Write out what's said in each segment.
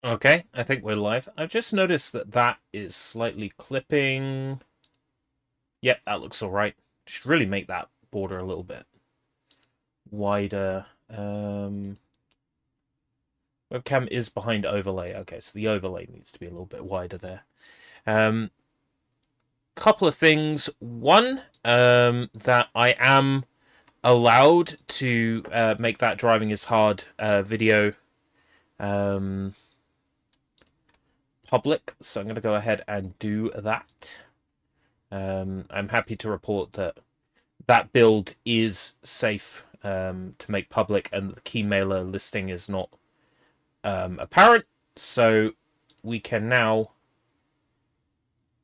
Okay, I think we're live. I've just noticed that that is slightly clipping. Yep, that looks alright. Should really make that border a little bit wider. Webcam is behind overlay. Okay, so the overlay needs to be a little bit wider there. Couple of things. One, that I am allowed to make that driving is hard video public, so I'm going to go ahead and do that. I'm happy to report that that build is safe to make public, and the key mailer listing is not apparent, so we can now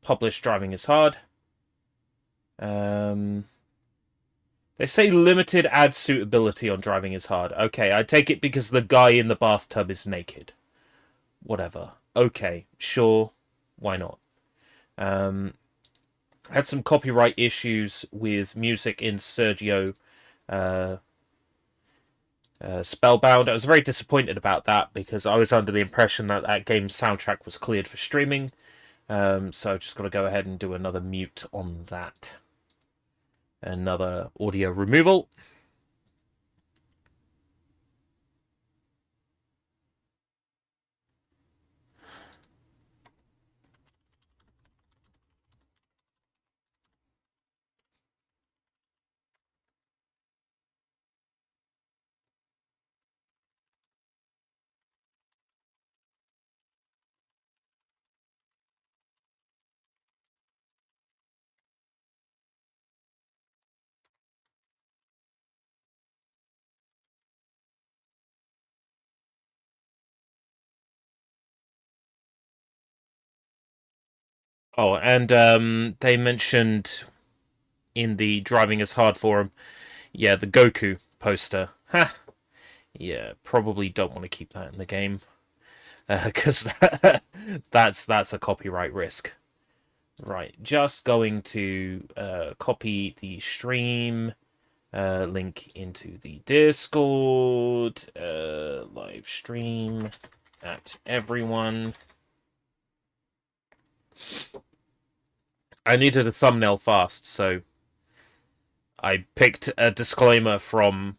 publish driving is hard. They say limited ad suitability on driving is hard. Okay, I take it because the guy in the bathtub is naked. Whatever. Okay, sure. Why not? Had some copyright issues with music in Sergio Spellbound. I was very disappointed about that because I was under the impression that that game's soundtrack was cleared for streaming. So I've just got to go ahead and do another mute on that. Another audio removal. Oh, and they mentioned in the Driving is Hard forum, yeah, the Goku poster. Ha! Yeah, probably don't want to keep that in the game because that's a copyright risk. Right, just going to copy the stream link into the Discord live stream at everyone. I needed a thumbnail fast, so I picked a disclaimer from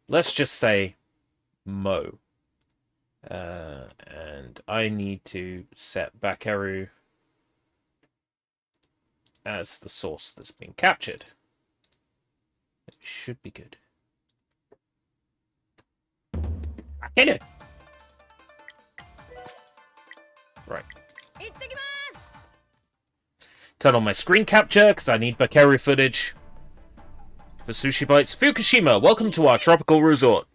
let's just say Mo. And I need to set Bakeru as the source that's been captured. It should be good. Bakeru! Right. Turn on my screen capture, because I need Bakeru footage for Sushi Bites. Fukushima, welcome to our tropical resort.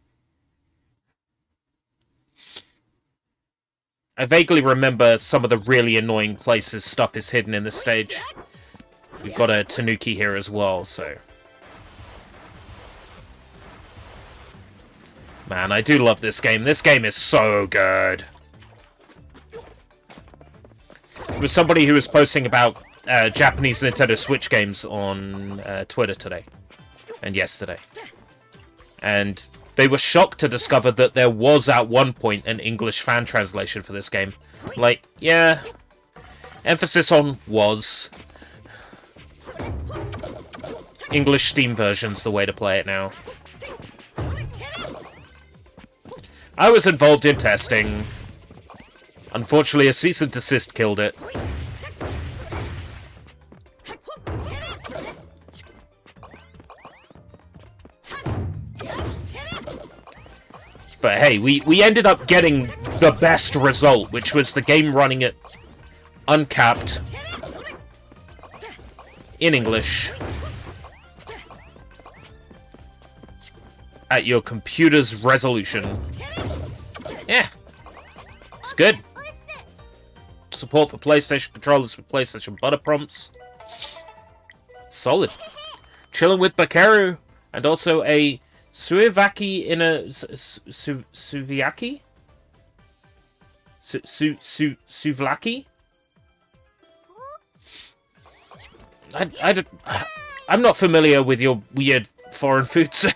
I vaguely remember some of the really annoying places stuff is hidden in this stage. We've got a Tanuki here as well, so... Man, I do love this game. This game is so good. There was somebody who was posting about Japanese Nintendo Switch games on Twitter today. And yesterday. And they were shocked to discover that there was, at one point, an English fan translation for this game. Like, yeah. Emphasis on was. English Steam version's the way to play it now. I was involved in testing. Unfortunately, a cease and desist killed it. But hey, we ended up getting the best result, which was the game running at uncapped in English at your computer's resolution. Yeah, it's good. Support for PlayStation controllers with PlayStation butter prompts. Solid. Chillin with Bakeru, and also a Suivaki in a Suviaki? Suvlaki? I'm not familiar with your weird foreign foods.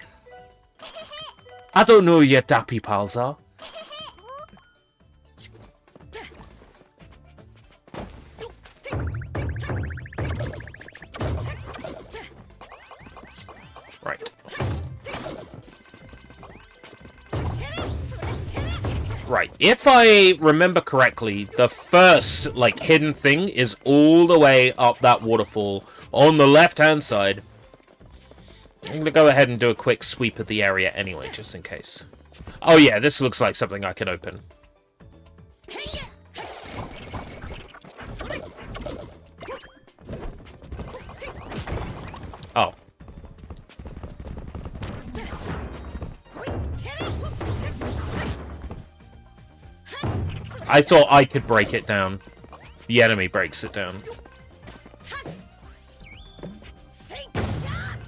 I don't know who your dappy pals are. If I remember correctly, the first, like, hidden thing is all the way up that waterfall on the left-hand side. I'm going to go ahead and do a quick sweep of the area anyway, just in case. Oh yeah, this looks like something I can open. Oh. I thought I could break it down. The enemy breaks it down.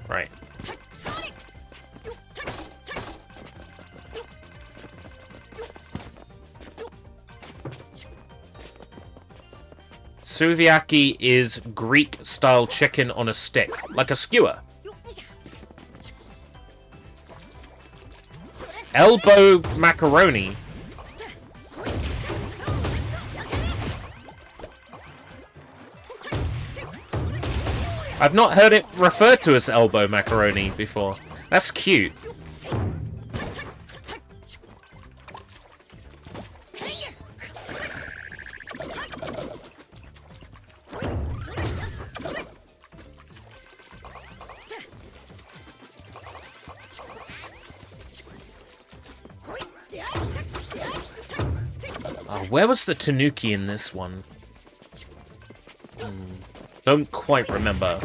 Right. Suviyaki is Greek-style chicken on a stick, like a skewer. Elbow macaroni. I've not heard it referred to as elbow macaroni before. That's cute. Oh, where was the tanuki in this one? Don't quite remember.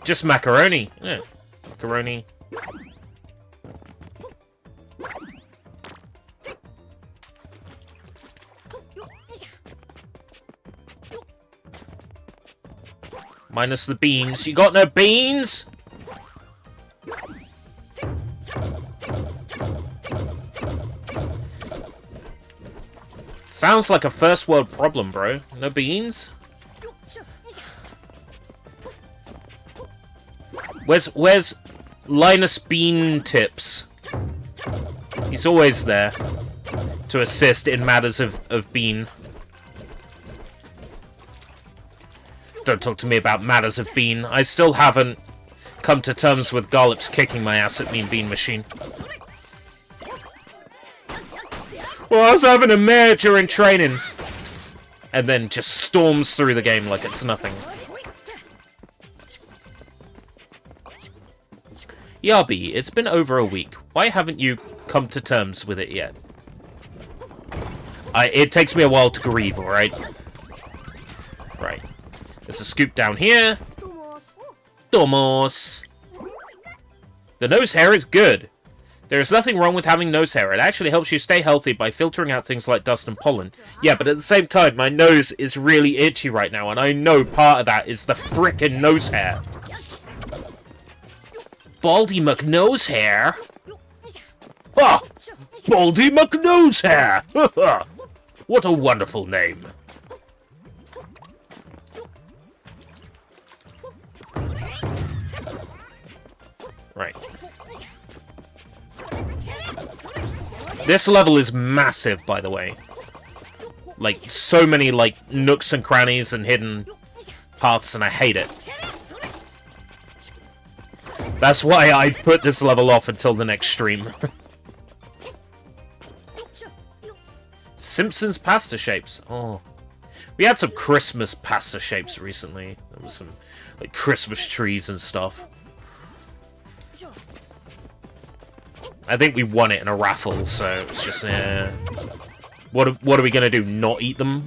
Just macaroni. Yeah. Macaroni. Minus the beans. You got no beans? Sounds like a first world problem, bro. No beans? Where's Linus Bean Tips? He's always there to assist in matters of bean. Don't talk to me about matters of bean. I still haven't come to terms with Gollop's kicking my ass at Mean Bean Machine. Well, I was having a mare during training. And then just storms through the game like it's nothing. Yabi, it's been over a week. Why haven't you come to terms with it yet? It takes me a while to grieve, alright? Right. There's a scoop down here. Tomos. The nose hair is good. There is nothing wrong with having nose hair. It actually helps you stay healthy by filtering out things like dust and pollen. Yeah, but at the same time, my nose is really itchy right now, and I know part of that is the frickin' nose hair. Baldy McNose hair? Ah! Baldy McNose hair! What a wonderful name. Right. This level is massive, by the way. Like, so many, like, nooks and crannies and hidden paths, and I hate it. That's why I put this level off until the next stream. Simpsons pasta shapes. Oh. We had some Christmas pasta shapes recently. There was some, like, Christmas trees and stuff. I think we won it in a raffle, so it's just, What are we gonna do? Not eat them?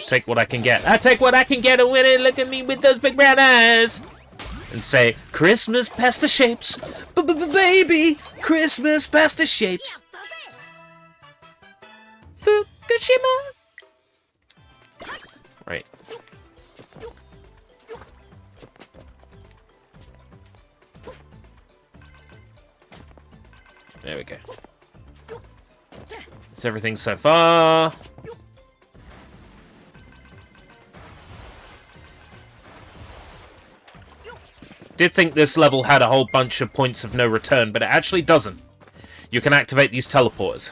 Take what I can get. I take what I can get and win it. Look at me with those big brown eyes. And say, Christmas pasta shapes. Baby, Christmas pasta shapes. Fukushima. Right. There we go. That's everything so far. Did think this level had a whole bunch of points of no return, but it actually doesn't. You can activate these teleporters.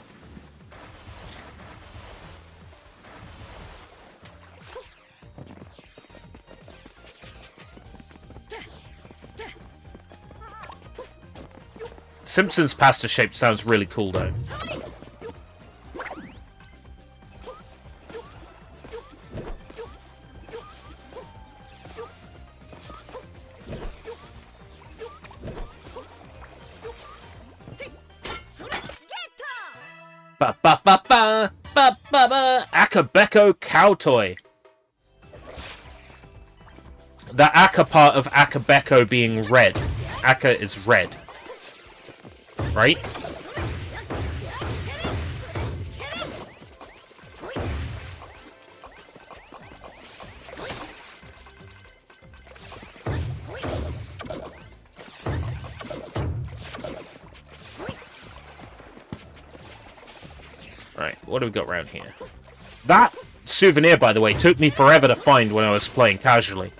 Simpsons pasta shape sounds really cool, though. Ba ba ba ba ba ba ba. Akabeko cow toy. The Aka part of Akabeko being red. Aka is red. Right? Right, what do we got around here? That souvenir, by the way, took me forever to find when I was playing casually.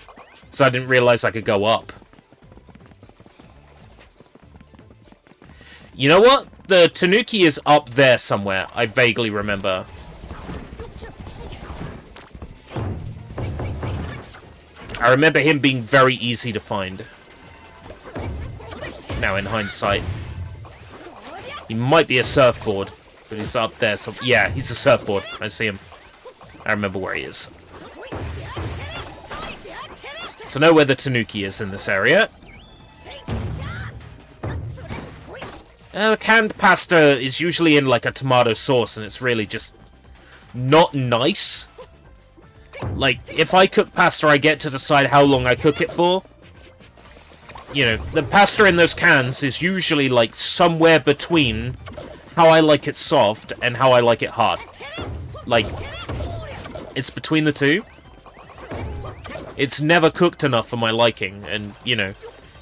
So I didn't realize I could go up. You know what? The Tanuki is up there somewhere. I vaguely remember. I remember him being very easy to find. Now, in hindsight. He might be a surfboard. But he's up there. So yeah, he's a surfboard. I see him. I remember where he is. So know where the Tanuki is in this area. The canned pasta is usually in like a tomato sauce, and it's really just not nice. Like, if I cook pasta, I get to decide how long I cook it for. You know, the pasta in those cans is usually like somewhere between how I like it soft and how I like it hard. Like, it's between the two. It's never cooked enough for my liking, and, you know,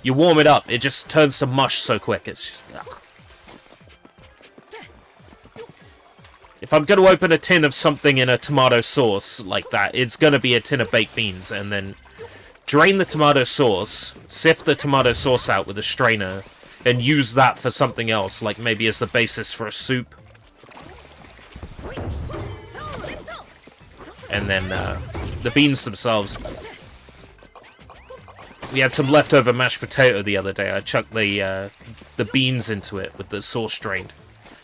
you warm it up, it just turns to mush so quick. It's just... ugh. If I'm going to open a tin of something in a tomato sauce like that, it's going to be a tin of baked beans, and then drain the tomato sauce, sift the tomato sauce out with a strainer, and use that for something else, like maybe as the basis for a soup. And then the beans themselves. We had some leftover mashed potato the other day. I chucked the beans into it with the sauce drained.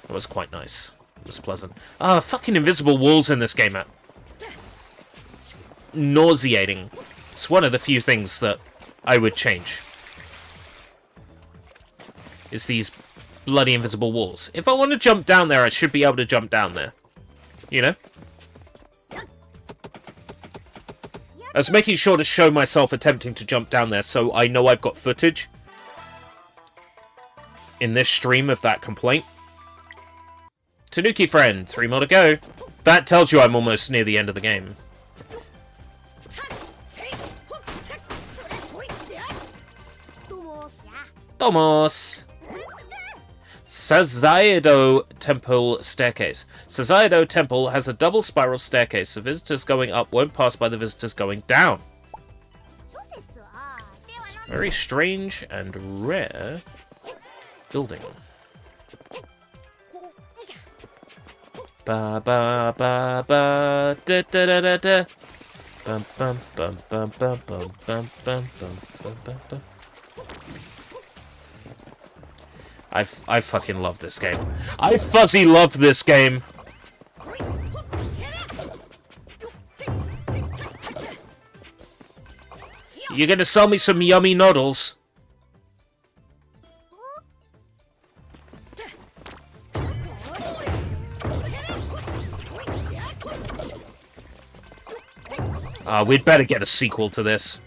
It was quite nice. It was pleasant. Ah, fucking invisible walls in this game, man. Nauseating. It's one of the few things that I would change. It's these bloody invisible walls. If I want to jump down there, I should be able to jump down there. You know? I was making sure to show myself attempting to jump down there, so I know I've got footage in this stream of that complaint. Tanuki friend, 3 more to go. That tells you I'm almost near the end of the game. Domos! Sazaido Temple Staircase. Sazaido Temple has a double spiral staircase. The visitors going up won't pass by the visitors going down. Very strange and rare building. Ba ba ba ba da da da da da. Bum bum bum bum bum bum bum bum bum bum bum. I fucking love this game. I fuzzy love this game. You're gonna sell me some yummy noodles. We'd better get a sequel to this.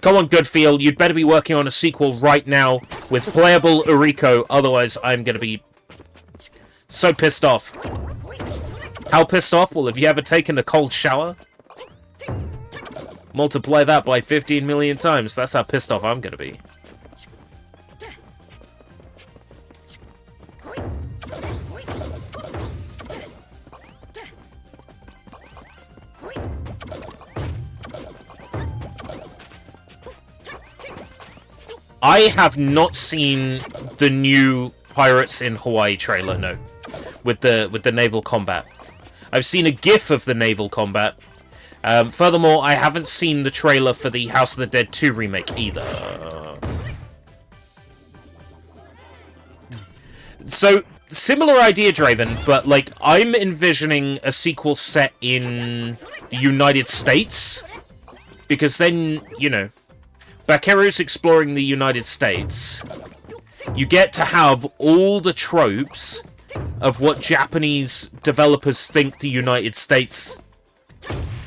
Come on, Goodfield, you'd better be working on a sequel right now with playable Uriko, otherwise I'm gonna be so pissed off. How pissed off? Well, have you ever taken a cold shower? Multiply that by 15 million times, that's how pissed off I'm gonna be. I have not seen the new Pirates in Hawaii trailer, no. With the naval combat. I've seen a GIF of the naval combat. Furthermore, I haven't seen the trailer for the House of the Dead 2 remake either. So, similar idea, Draven, but, like, I'm envisioning a sequel set in the United States. Because then, you know, Bakeru's exploring the United States. You get to have all the tropes of what Japanese developers think the United States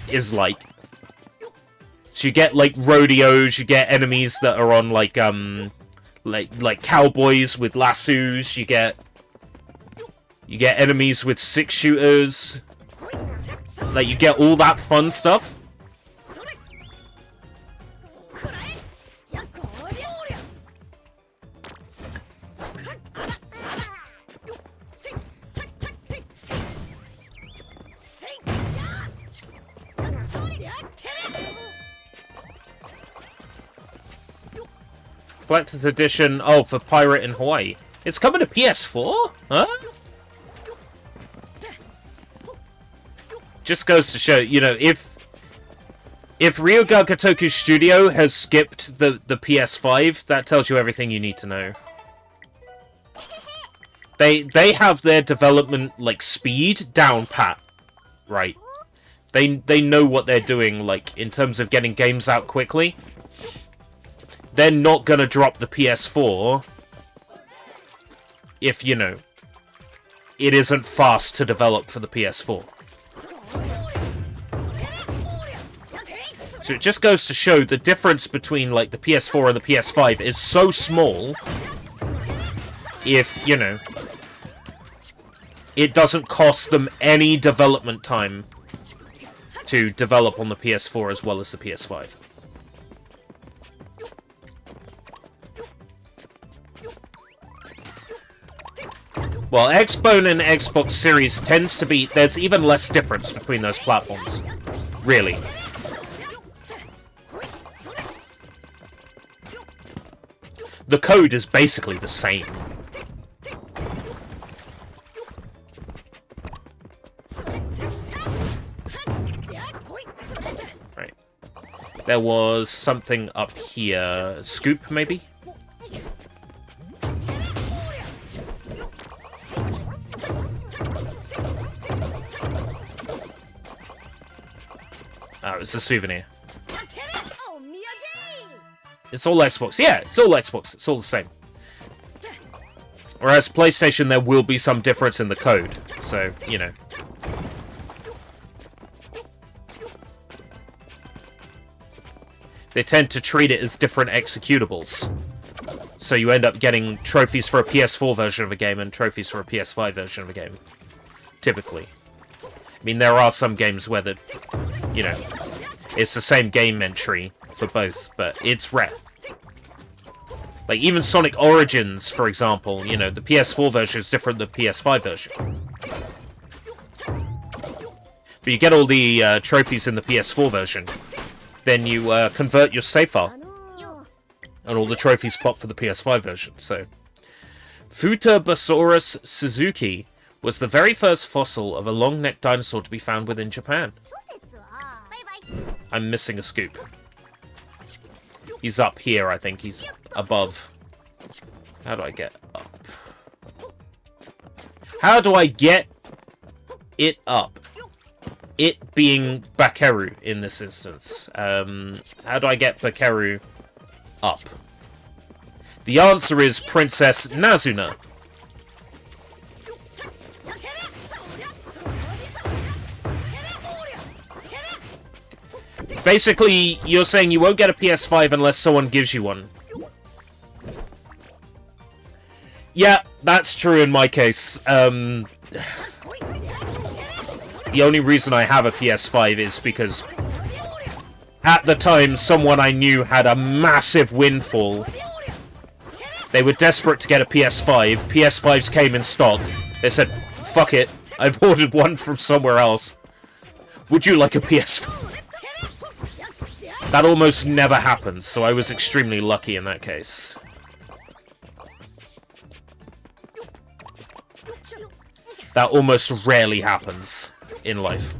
is like. So you get, like, rodeos, you get enemies that are on, like cowboys with lassos, you get enemies with 6-shooters. Like, you get all that fun stuff. Collector's Edition, oh, for Pirate in Hawaii. It's coming to PS4? Huh? Just goes to show, you know, if Ryuga Gotoku Studio has skipped the PS5, that tells you everything you need to know. They have their development, like, speed down pat. Right. They know what they're doing, like, in terms of getting games out quickly. They're not gonna drop the PS4 if, you know, it isn't fast to develop for the PS4. So it just goes to show the difference between, like, the PS4 and the PS5 is so small if, you know, it doesn't cost them any development time to develop on the PS4 as well as the PS5. Well, Xbone and Xbox Series tends to be... There's even less difference between those platforms. Really. The code is basically the same. Right. There was something up here. Scoop, maybe? Oh, it's a souvenir. It's all Xbox. Yeah, it's all Xbox. It's all the same. Whereas PlayStation, there will be some difference in the code. So, you know. They tend to treat it as different executables. So you end up getting trophies for a PS4 version of a game and trophies for a PS5 version of a game. Typically. I mean, there are some games where the, you know, it's the same game entry for both, but it's rare. Like, even Sonic Origins, for example, you know, the PS4 version is different than the PS5 version. But you get all the trophies in the PS4 version. Then you convert your save file. And all the trophies pop for the PS5 version, so... Futabasaurus suzuki was the very first fossil of a long-necked dinosaur to be found within Japan. I'm missing a scoop. He's up here, I think. He's above. How do I get up? How do I get it up? It being Bakeru in this instance. How do I get Bakeru up? The answer is Princess Nazuna. Basically, you're saying you won't get a PS5 unless someone gives you one. Yeah, that's true in my case. The only reason I have a PS5 is because at the time, someone I knew had a massive windfall. They were desperate to get a PS5. PS5s came in stock. They said, fuck it, I've ordered one from somewhere else. Would you like a PS5? That almost never happens, so I was extremely lucky in that case. That almost rarely happens in life.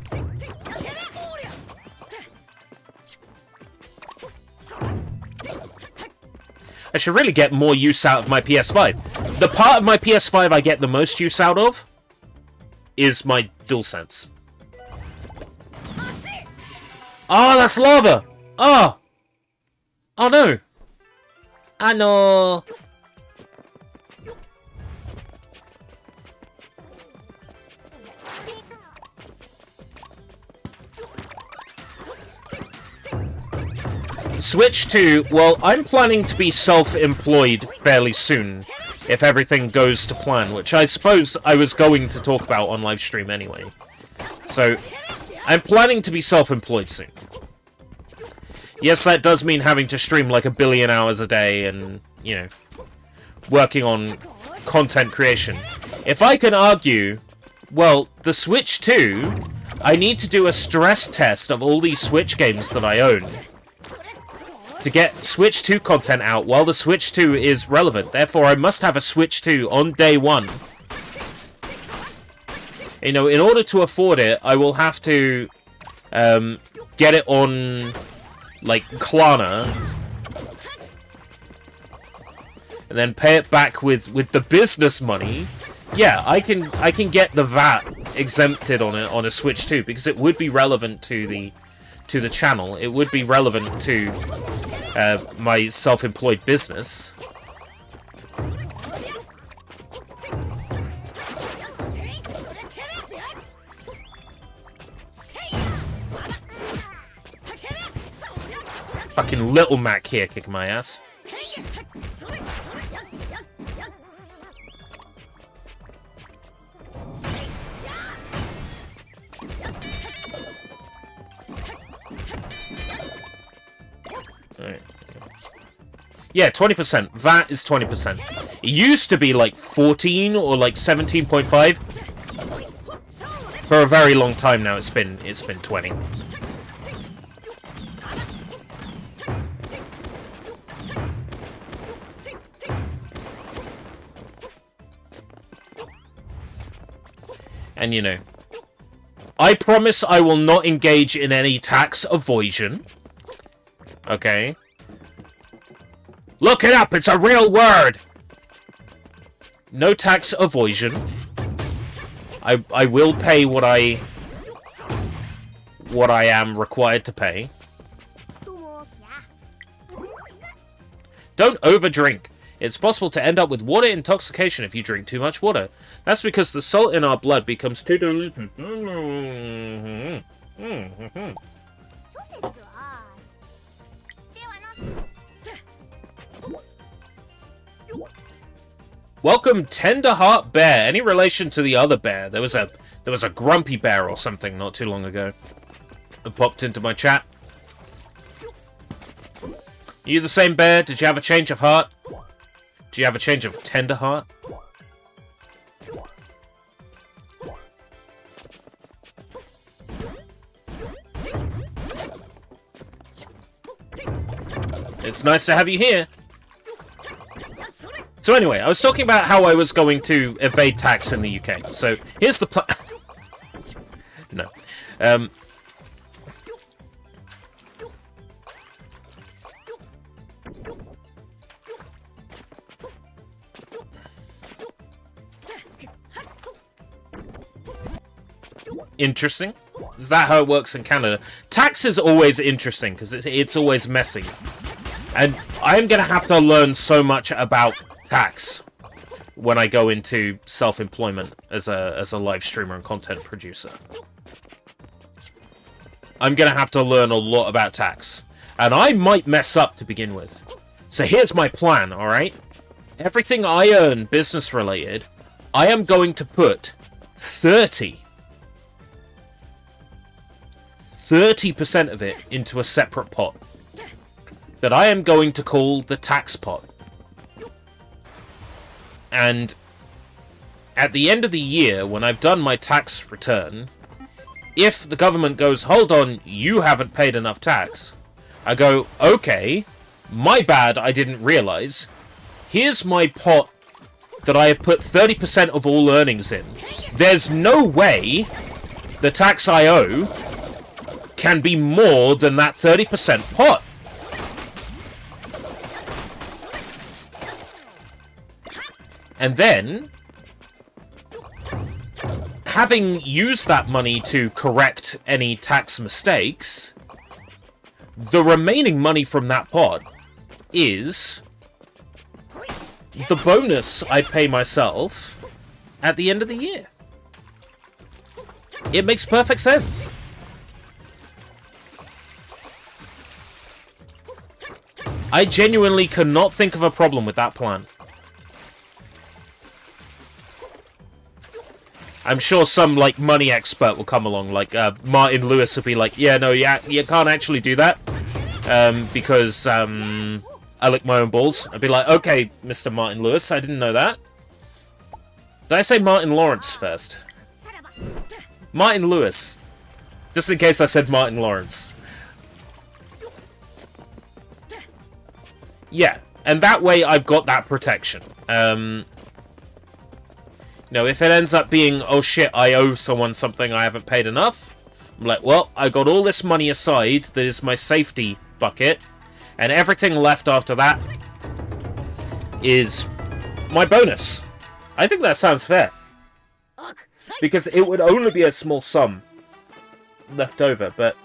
I should really get more use out of my PS5. The part of my PS5 I get the most use out of is my DualSense. Oh, that's lava! Oh! Oh no! I know! Switch 2, well, I'm planning to be self-employed fairly soon, if everything goes to plan, which I suppose I was going to talk about on livestream anyway. So, I'm planning to be self-employed soon. Yes, that does mean having to stream like 1 billion hours a day and, you know, working on content creation. If I can argue, well, the Switch 2, I need to do a stress test of all these Switch games that I own to get Switch 2 content out while the Switch 2 is relevant. Therefore, I must have a Switch 2 on day 1. You know, in order to afford it, I will have to get it on, like, Klarna, and then pay it back with the business money. Yeah, I can get the VAT exempted on it on a Switch 2 because it would be relevant to the channel. It would be relevant to my self-employed business. Fucking Little Mac here kicking my ass. Right. Yeah, 20%. VAT is 20%. It used to be like 14 or like 17.5. For a very long time now, it's been 20. And you know, I promise I will not engage in any tax evasion. Okay? Look it up, it's a real word! No tax evasion. I will pay what I am required to pay. Don't overdrink. It's possible to end up with water intoxication if you drink too much water. That's because the salt in our blood becomes too diluted. Welcome, Tender Heart Bear. Any relation to the other bear? There was a grumpy bear or something not too long ago. It popped into my chat. Are you the same bear? Did you have a change of heart? Do you have a change of tender heart? It's nice to have you here. So anyway, I was talking about how I was going to evade tax in the UK. So here's the plan. No. Interesting. Is that how it works in Canada? Tax is always interesting because it's always messy. And I'm going to have to learn so much about tax when I go into self-employment as a live streamer and content producer. I'm going to have to learn a lot about tax. And I might mess up to begin with. So here's my plan, alright? Everything I earn business-related, I am going to put 30% of it into a separate pot that I am going to call the tax pot. And at the end of the year, when I've done my tax return, if the government goes, hold on, you haven't paid enough tax, I go, okay, my bad, I didn't realize. Here's my pot that I have put 30% of all earnings in. There's no way the tax I owe can be more than that 30% pot. And then, having used that money to correct any tax mistakes, the remaining money from that pot is the bonus I pay myself at the end of the year. It makes perfect sense. I genuinely cannot think of a problem with that plan. I'm sure some, like, money expert will come along, like, Martin Lewis will be like, yeah, no, you can't actually do that, because, I lick my own balls. I'd be like, okay, Mr. Martin Lewis, I didn't know that. Did I say Martin Lawrence first? Martin Lewis. Just in case I said Martin Lawrence. Yeah, and that way I've got that protection. No, if it ends up being, oh shit, I owe someone something I haven't paid enough, I'm like, well, I got all this money aside, that is my safety bucket, and everything left after that is my bonus. I think that sounds fair. Because it would only be a small sum left over, but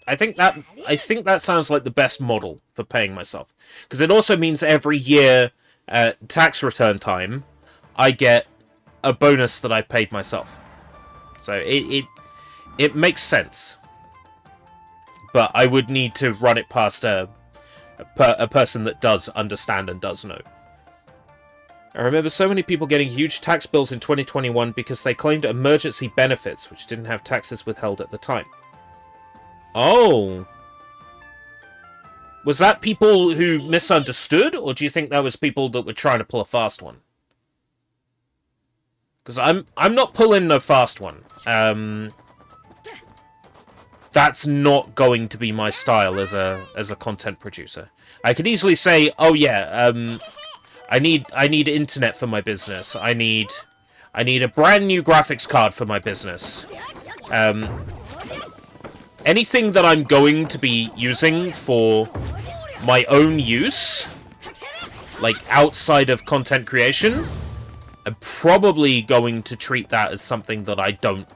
I think that sounds like the best model for paying myself. Because it also means every year at tax return time, I get a bonus that I've paid myself. So it makes sense. But I would need to run it past a person that does understand and does know. I remember so many people getting huge tax bills in 2021 because they claimed emergency benefits, which didn't have taxes withheld at the time. Oh. Was that people who misunderstood, or do you think that was people that were trying to pull a fast one? Because I'm not pulling no fast one. That's not going to be my style as a content producer. I could easily say, oh yeah, I need internet for my business. I need a brand new graphics card for my business. Anything that I'm going to be using for my own use, like outside of content creation, I'm probably going to treat that as something that I don't,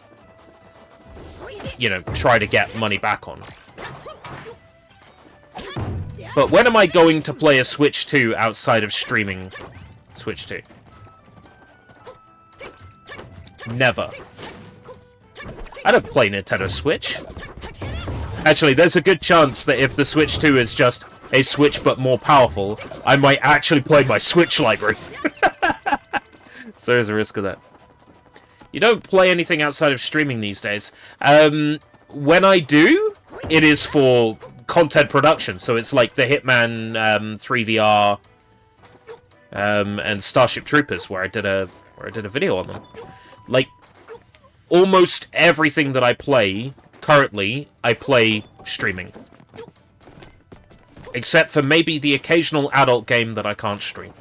you know, try to get money back on. But when am I going to play a Switch 2 outside of streaming Switch 2? Never. I don't play Nintendo Switch. Actually, there's a good chance that if the Switch 2 is just a Switch but more powerful, I might actually play my Switch library. So there's a risk of that. You don't play anything outside of streaming these days. When I do, it is for content production. So it's like the Hitman 3VR and Starship Troopers, where I did a video on them. Like almost everything that I play currently, I play streaming. Except for maybe the occasional adult game that I can't stream.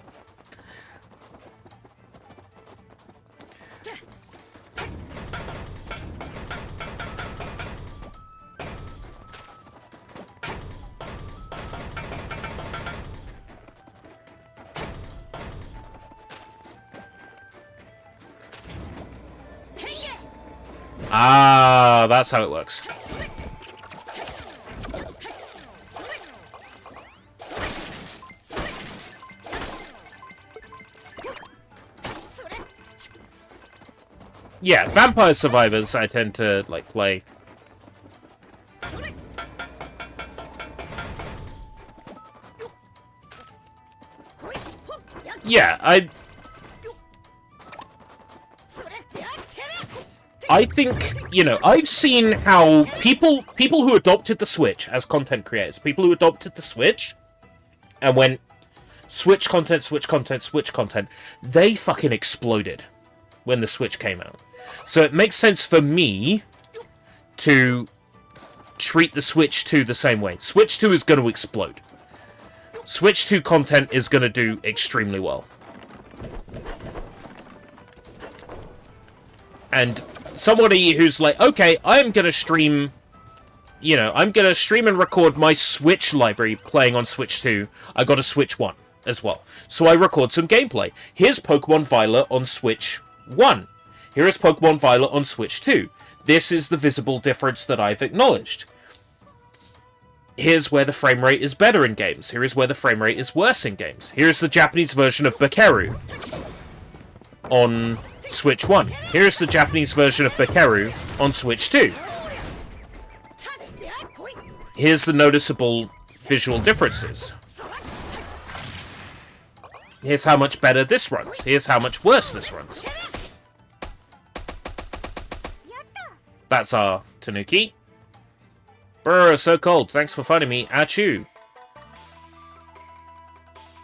Ah, that's how it works. Yeah, Vampire Survivors I tend to, like, play. Yeah, I think, you know, I've seen how people who adopted the Switch as content creators, people who adopted the Switch and went Switch content, Switch content, Switch content, they fucking exploded when the Switch came out. So it makes sense for me to treat the Switch 2 the same way. Switch 2 is going to explode. Switch 2 content is going to do extremely well. And somebody who's like, okay, I'm going to stream, you know, I'm going to stream and record my Switch library playing on Switch 2. I got a Switch 1 as well. So I record some gameplay. Here's Pokemon Violet on Switch 1. Here is Pokemon Violet on Switch 2. This is the visible difference that I've acknowledged. Here's where the frame rate is better in games. Here is where the frame rate is worse in games. Here's the Japanese version of Bakeru on Switch 1. Here's the Japanese version of Bakeru on Switch 2. Here's the noticeable visual differences. Here's how much better this runs. Here's how much worse this runs. That's our Tanuki. Brr, so cold. Thanks for finding me. Achoo.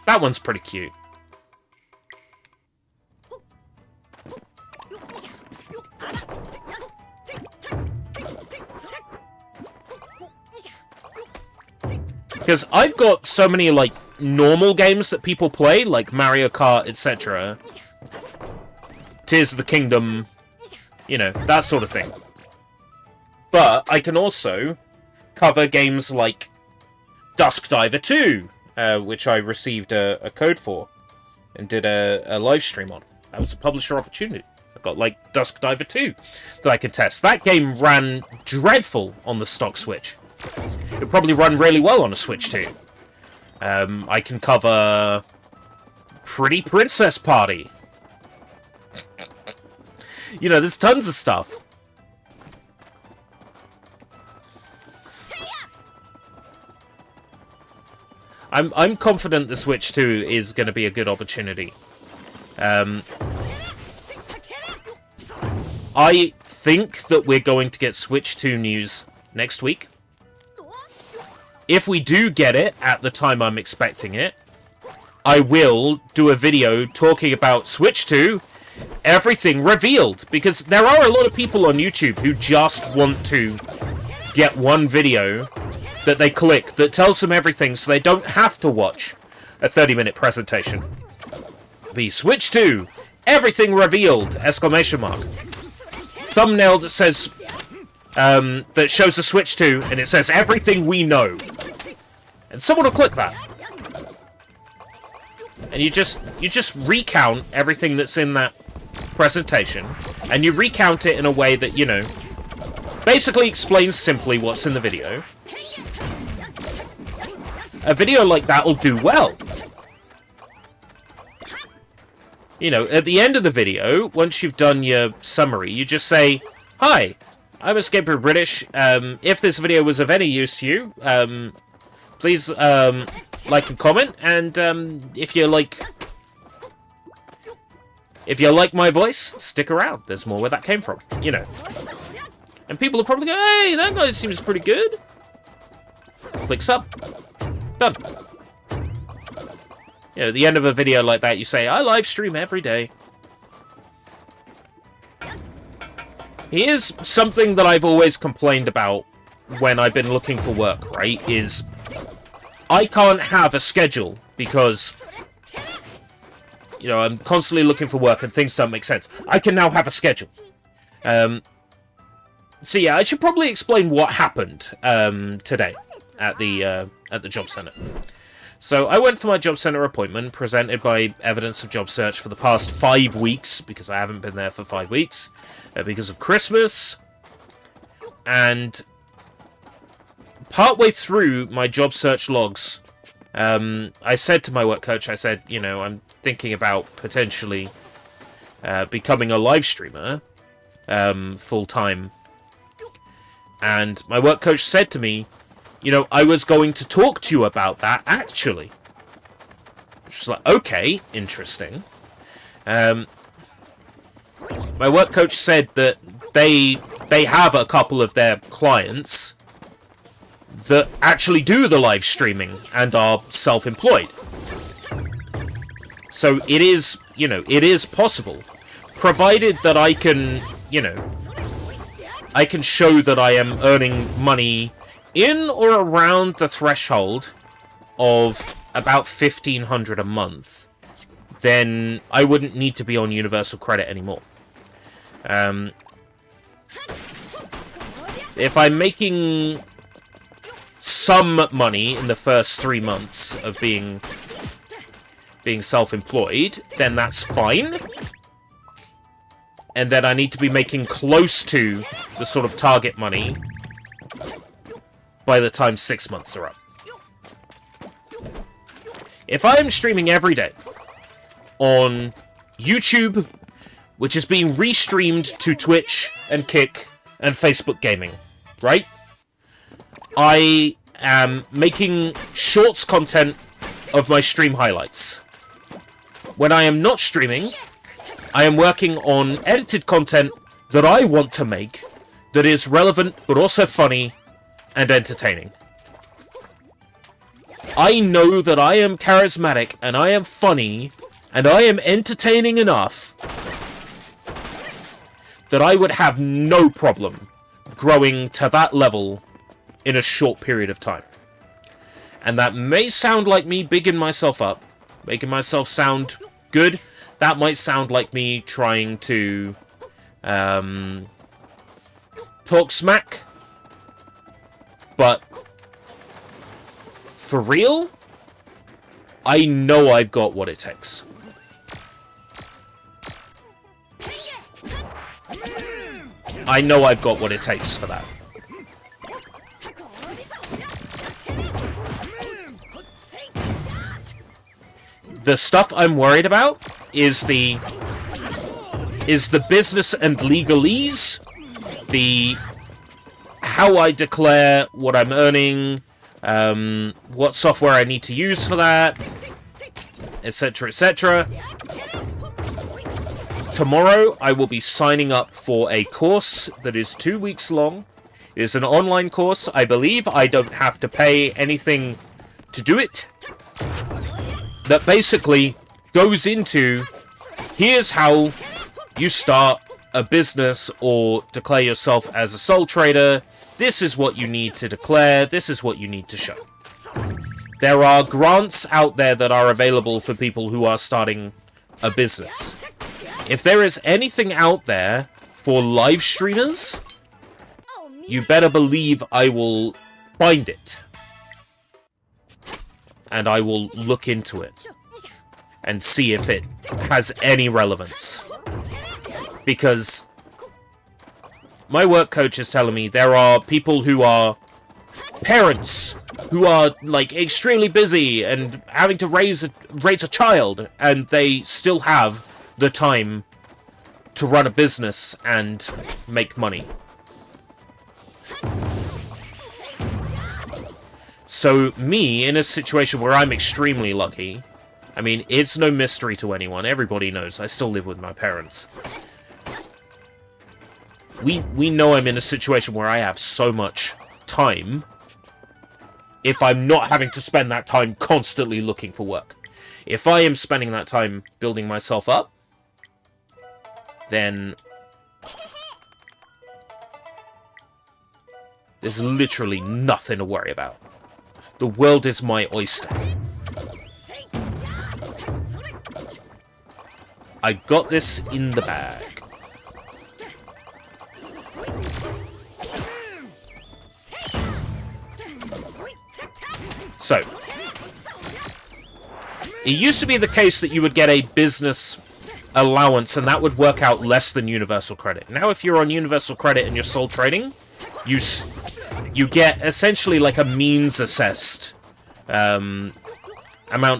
That one's pretty cute. Because I've got so many, like, normal games that people play, like Mario Kart, etc. Tears of the Kingdom, you know, that sort of thing. But I can also cover games like Dusk Diver 2, which I received a code for and did a live stream on. That was a publisher opportunity. I got, like, Dusk Diver 2 that I could test. That game ran dreadful on the stock Switch. It would probably run really well on a Switch 2. I can cover Pretty Princess Party. You know, there's tons of stuff. I'm confident the Switch 2 is going to be a good opportunity. I think that we're going to get Switch 2 news next week. If we do get it at the time I'm expecting it, I will do a video talking about Switch 2, everything revealed. Because there are a lot of people on YouTube who just want to get one video that they click that tells them everything so they don't have to watch a 30-minute presentation. The Switch 2, everything revealed, exclamation mark. Thumbnail that says, that shows the Switch 2, and it says everything we know. And someone will click that. And you just recount everything that's in that presentation, and you recount it in a way that, you know, basically explains simply what's in the video. A video like that will do well. You know, at the end of the video, once you've done your summary, you just say, "Hi, I'm Escaper British. If this video was of any use to you, please like and comment, and if you like my voice, stick around. There's more where that came from, you know." And people will probably go, "Hey, that guy seems pretty good." Click sub. Done. You know, at the end of a video like that, you say, "I live stream every day." Here's something that I've always complained about when I've been looking for work, right? Is I can't have a schedule because, you know, I'm constantly looking for work and things don't make sense. I can now have a schedule. So yeah, I should probably explain what happened today at the job centre. So I went for my job centre appointment, presented by evidence of job search for the past 5 weeks, because I haven't been there for 5 weeks, because of Christmas. And partway through my job search logs, I said to my work coach, I said, you know, I'm thinking about potentially becoming a live streamer full-time. And my work coach said to me, you know, I was going to talk to you about that, actually. Which was like, okay, interesting. My work coach said that they have a couple of their clients that actually do the live streaming and are self-employed. So it is, you know, it is possible. Provided that I can, you know, I can show that I am earning money in or around the threshold of about $1,500 a month, then I wouldn't need to be on Universal Credit anymore. If I'm making some money in the first 3 months of being self-employed, then that's fine. And then I need to be making close to the sort of target money by the time 6 months are up. If I am streaming every day on YouTube, which is being restreamed to Twitch and Kick and Facebook Gaming, right? I am making shorts content of my stream highlights. When I am not streaming, I am working on edited content that I want to make that is relevant but also funny and entertaining. I know that I am charismatic and I am funny and I am entertaining enough that I would have no problem growing to that level in a short period of time. And that may sound like me bigging myself up, making myself sound good. That might sound like me trying to talk smack. But for real, I know I've got what it takes. I know I've got what it takes for that. The stuff I'm worried about is the business and legalese, the how I declare what I'm earning, what software I need to use for that, etc., etc. Tomorrow, I will be signing up for a course that is 2 weeks long. It is an online course. I believe I don't have to pay anything to do it. That basically goes into, here's how you start a business or declare yourself as a sole trader. This is what you need to declare. This is what you need to show. There are grants out there that are available for people who are starting a business. If there is anything out there for live streamers, you better believe I will find it. And I will look into it and see if it has any relevance. Because my work coach is telling me there are people who are parents who are like extremely busy and having to raise a child, and they still have the time to run a business and make money. So me, in a situation where I'm extremely lucky, I mean, it's no mystery to anyone, everybody knows, I still live with my parents. We know I'm in a situation where I have so much time, if I'm not having to spend that time constantly looking for work. If I am spending that time building myself up, then there's literally nothing to worry about. The world is my oyster. I got this in the bag. So, it used to be the case that you would get a business allowance, and that would work out less than universal credit. Now, if you're on universal credit and you're sole trading, you get essentially like a means-assessed amount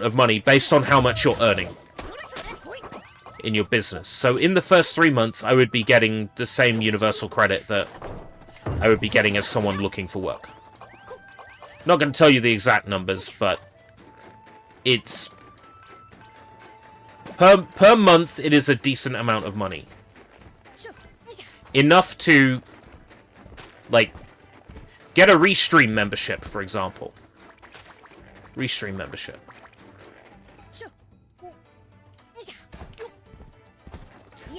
of money based on how much you're earning in your business. So in the first 3 months, I would be getting the same universal credit that I would be getting as someone looking for work. Not going to tell you the exact numbers, but it's per month, it is a decent amount of money. Enough to, like, get a Restream membership, for example. Restream membership.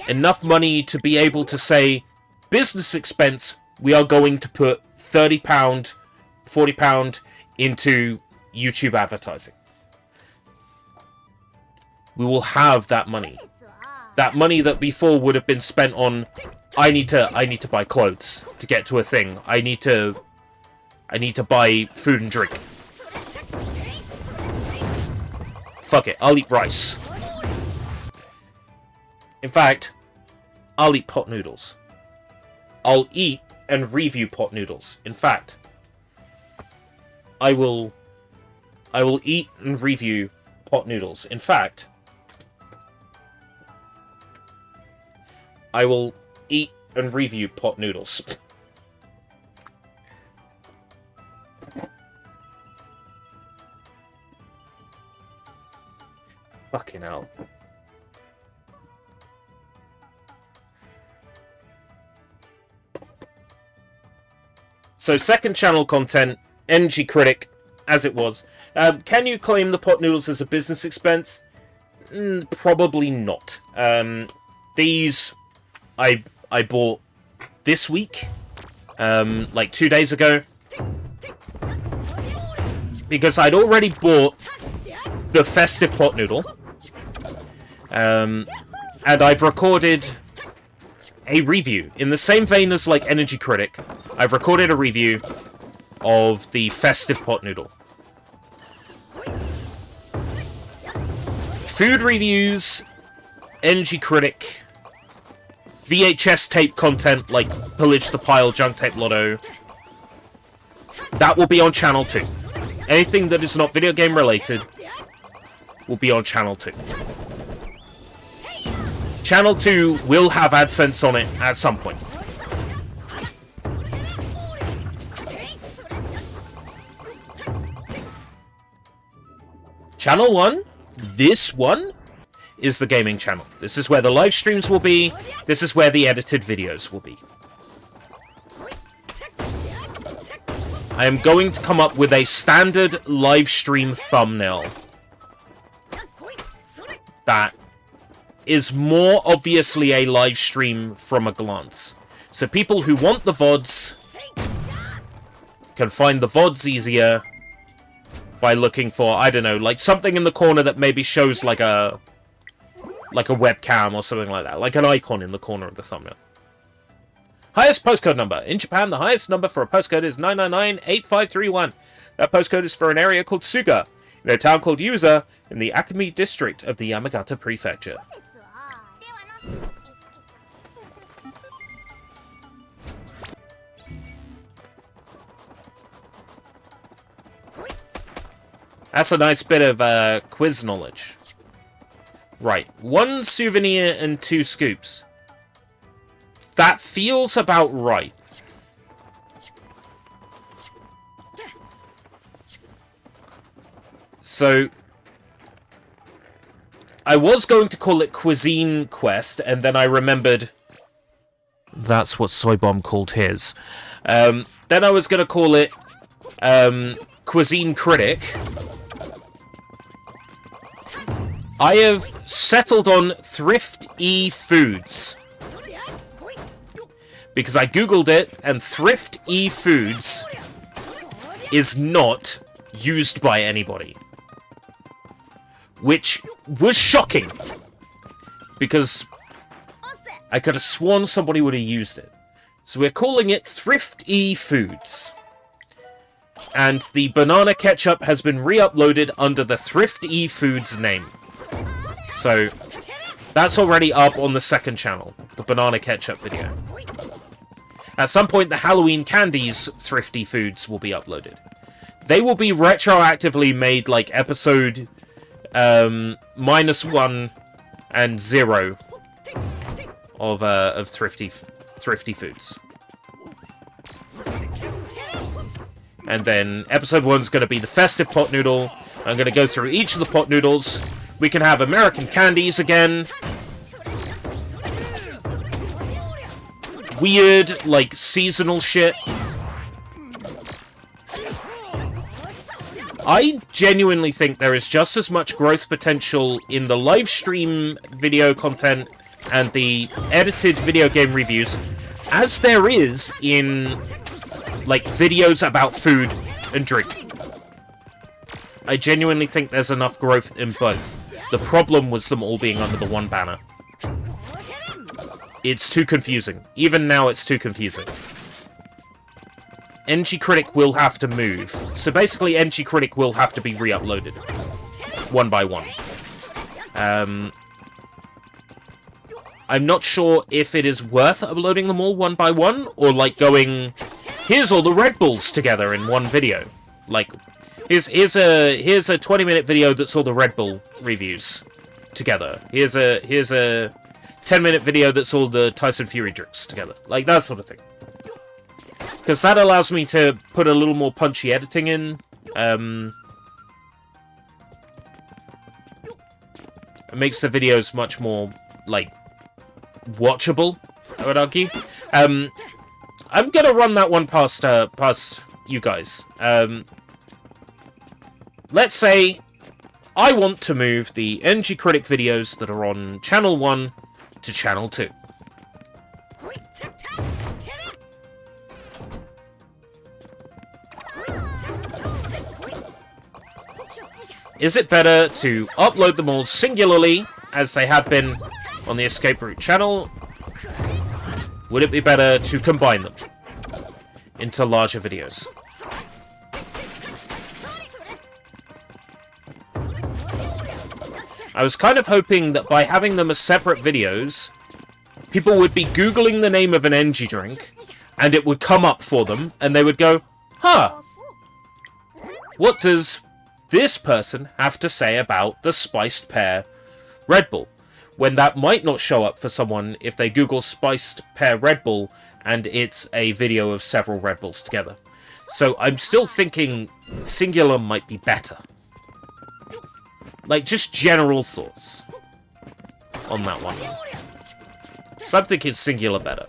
Enough money to be able to say, business expense, we are going to put £30, £40 into YouTube advertising. We will have that money. That money that before would have been spent on, I need to buy clothes to get to a thing. I need to I need to buy food and drink. Fuck it, I'll eat rice. In fact, I'll eat pot noodles. I'll eat and review pot noodles. In fact, I will eat and review pot noodles. In fact, I will eat and review pot noodles. Fucking hell. So, second channel content, Energy Critic, as it was. Can you claim the pot noodles as a business expense? Probably not. These I bought this week, like 2 days ago, because I'd already bought the festive pot noodle, and I've recorded a review in the same vein as like Energy Critic. I've recorded a review of the festive pot noodle. Food reviews, Energy Critic, VHS tape content like Pillage the Pile, Junk Tape Lotto. That will be on Channel 2. Anything that is not video game related will be on Channel 2. Channel 2 will have AdSense on it at some point. Channel 1, this one, is the gaming channel. This is where the live streams will be. This is where the edited videos will be. I am going to come up with a standard live stream thumbnail that is more obviously a live stream from a glance. So people who want the VODs can find the VODs easier by looking for, I don't know, like something in the corner that maybe shows like a webcam or something like that. Like an icon in the corner of the thumbnail. Highest postcode number. In Japan, the highest number for a postcode is 999-8531. That postcode is for an area called Suga, in a town called Yuza, in the Akami district of the Yamagata prefecture. That's a nice bit of quiz knowledge. Right, 1 souvenir and 2 scoops. That feels about right. So, I was going to call it Cuisine Quest, and then I remembered that's what Soybomb called his. Then I was going to call it Cuisine Critic. I have settled on Thrift-E Foods. Because I googled it, and Thrift-E Foods is not used by anybody. Which was shocking. Because I could have sworn somebody would have used it. So we're calling it Thrift-E Foods. And the banana ketchup has been re-uploaded under the Thrift-E Foods name. So, that's already up on the second channel, the banana ketchup video. At some point, the Halloween candies Thrifty Foods will be uploaded. They will be retroactively made like episode -1 and 0 of Thrifty Foods. And then episode 1 is going to be the festive pot noodle. I'm going to go through each of the pot noodles. We can have American candies again. Weird, like, seasonal shit. I genuinely think there is just as much growth potential in the live stream video content and the edited video game reviews as there is in, like, videos about food and drink. I genuinely think there's enough growth in both. The problem was them all being under the one banner. It's too confusing. Even now, it's too confusing. NG Critic will have to move. So basically, NG Critic will have to be re-uploaded. One by one. I'm not sure if it is worth uploading them all one by one, or like going, here's all the Red Bulls together in one video. Like, here's a 20-minute video that's all the Red Bull reviews together. Here's a 10-minute video that's all the Tyson Fury drinks together. Like, that sort of thing. Because that allows me to put a little more punchy editing in. It makes the videos much more, like, watchable, I would argue. I'm gonna run that one past you guys. Let's say I want to move the NG Critic videos that are on Channel 1 to Channel 2. Is it better to upload them all singularly, as they have been on the Escape Route channel? Would it be better to combine them into larger videos? I was kind of hoping that by having them as separate videos, people would be Googling the name of an energy drink, and it would come up for them, and they would go, huh, what does this person have to say about the Spiced Pear Red Bull? When that might not show up for someone if they Google Spiced Pear Red Bull and it's a video of several Red Bulls together. So I'm still thinking singular might be better. Like, just general thoughts on that one. So I'm thinking singular better.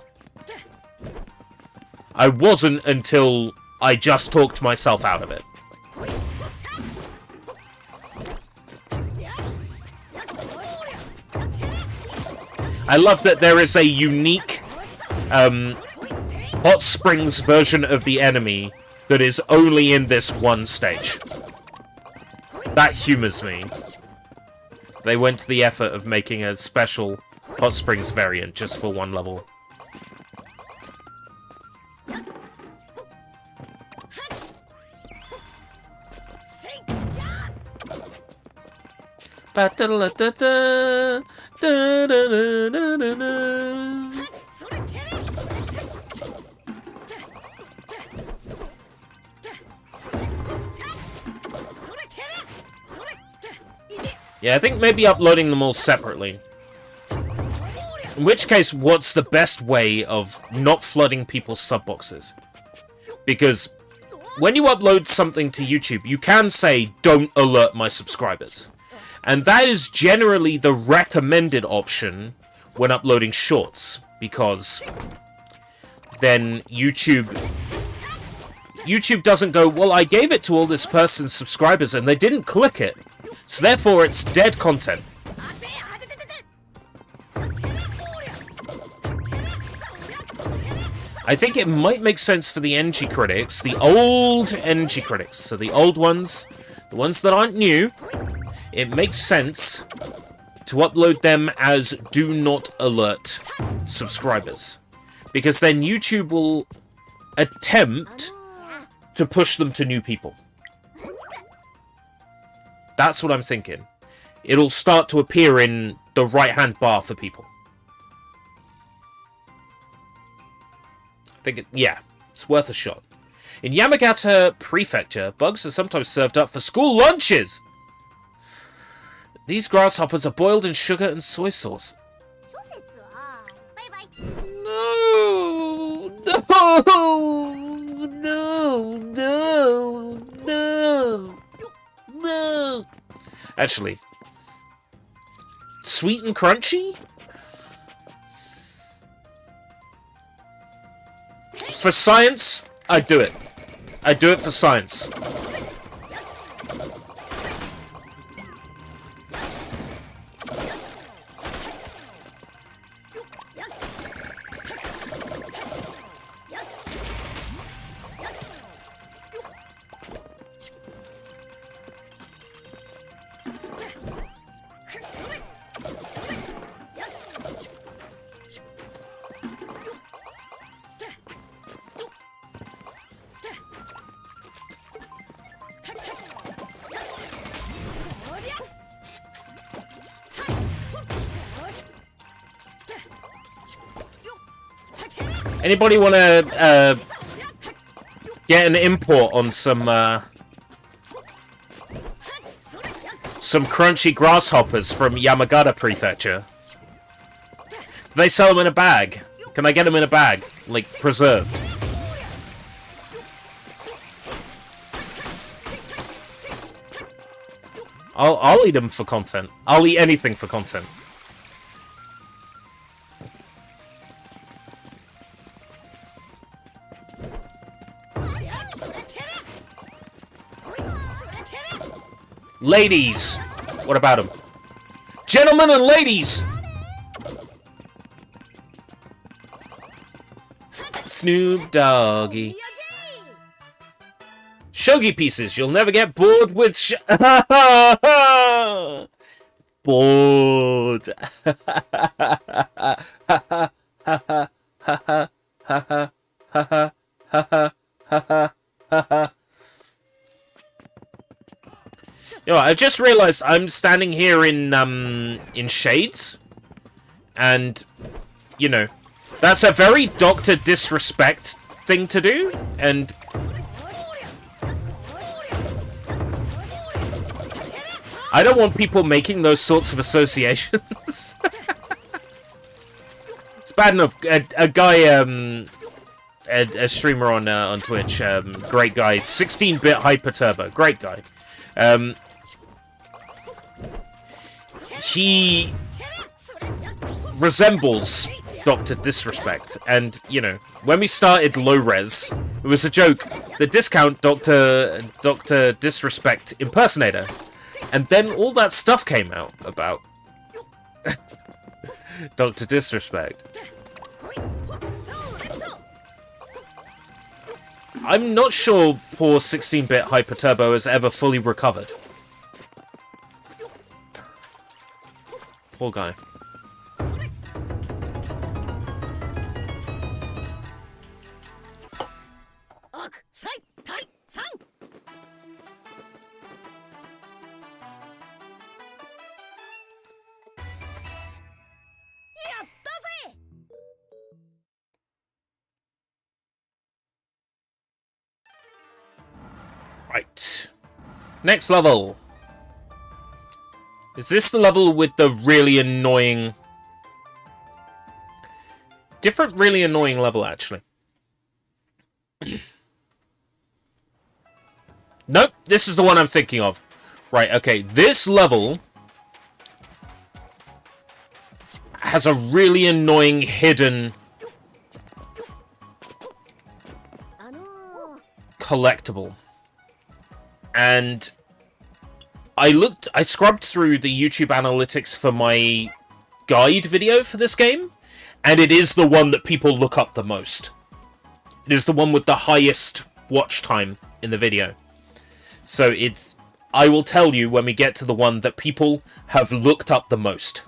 I wasn't until I just talked myself out of it. I love that there is a unique Hot Springs version of the enemy that is only in this one stage. That humors me. They went to the effort of making a special Hot Springs variant just for one level. Yeah, I think maybe uploading them all separately. In which case, what's the best way of not flooding people's subboxes? Because when you upload something to YouTube, you can say, don't alert my subscribers. And that is generally the recommended option when uploading shorts, because then YouTube doesn't go, well, I gave it to all this person's subscribers and they didn't click it, so therefore it's dead content. I think it might make sense for the NG critics, the old NG critics, so the old ones, the ones that aren't new, it makes sense to upload them as do not alert subscribers. Because then YouTube will attempt to push them to new people. That's what I'm thinking. It'll start to appear in the right-hand bar for people. Yeah, it's worth a shot. In Yamagata Prefecture, bugs are sometimes served up for school lunches! These grasshoppers are boiled in sugar and soy sauce. No! No! No! No! No! No! Actually, sweet and crunchy? For science, I'd do it. I'd do it for science. Anybody want to get an import on some crunchy grasshoppers from Yamagata Prefecture? Do they sell them in a bag? Can I get them in a bag, like preserved? I'll eat them for content. I'll eat anything for content. Ladies! What about them? Gentlemen and ladies! Snoop Doggy. Shogi pieces. You'll never get bored with bored. You know, I just realized I'm standing here in shades, and you know, that's a very Dr. Disrespect thing to do, and I don't want people making those sorts of associations. It's bad enough. A guy, a streamer on Twitch, great guy, 16-bit Hyper Turbo, great guy. He resembles Dr. Disrespect, and you know, when we started low res, it was a joke. The discount Dr. Disrespect impersonator, and then all that stuff came out about Dr. Disrespect. I'm not sure poor 16-bit Hyper Turbo has ever fully recovered. Poor guy. Right. Next level. Is this the level with the really annoying... Different really annoying level, actually. Nope, this is the one I'm thinking of. Right, okay, this level has a really annoying hidden collectible. And I scrubbed through the YouTube analytics for my guide video for this game, and it is the one that people look up the most. It is the one with the highest watch time in the video. So it's... I will tell you when we get to the one that people have looked up the most.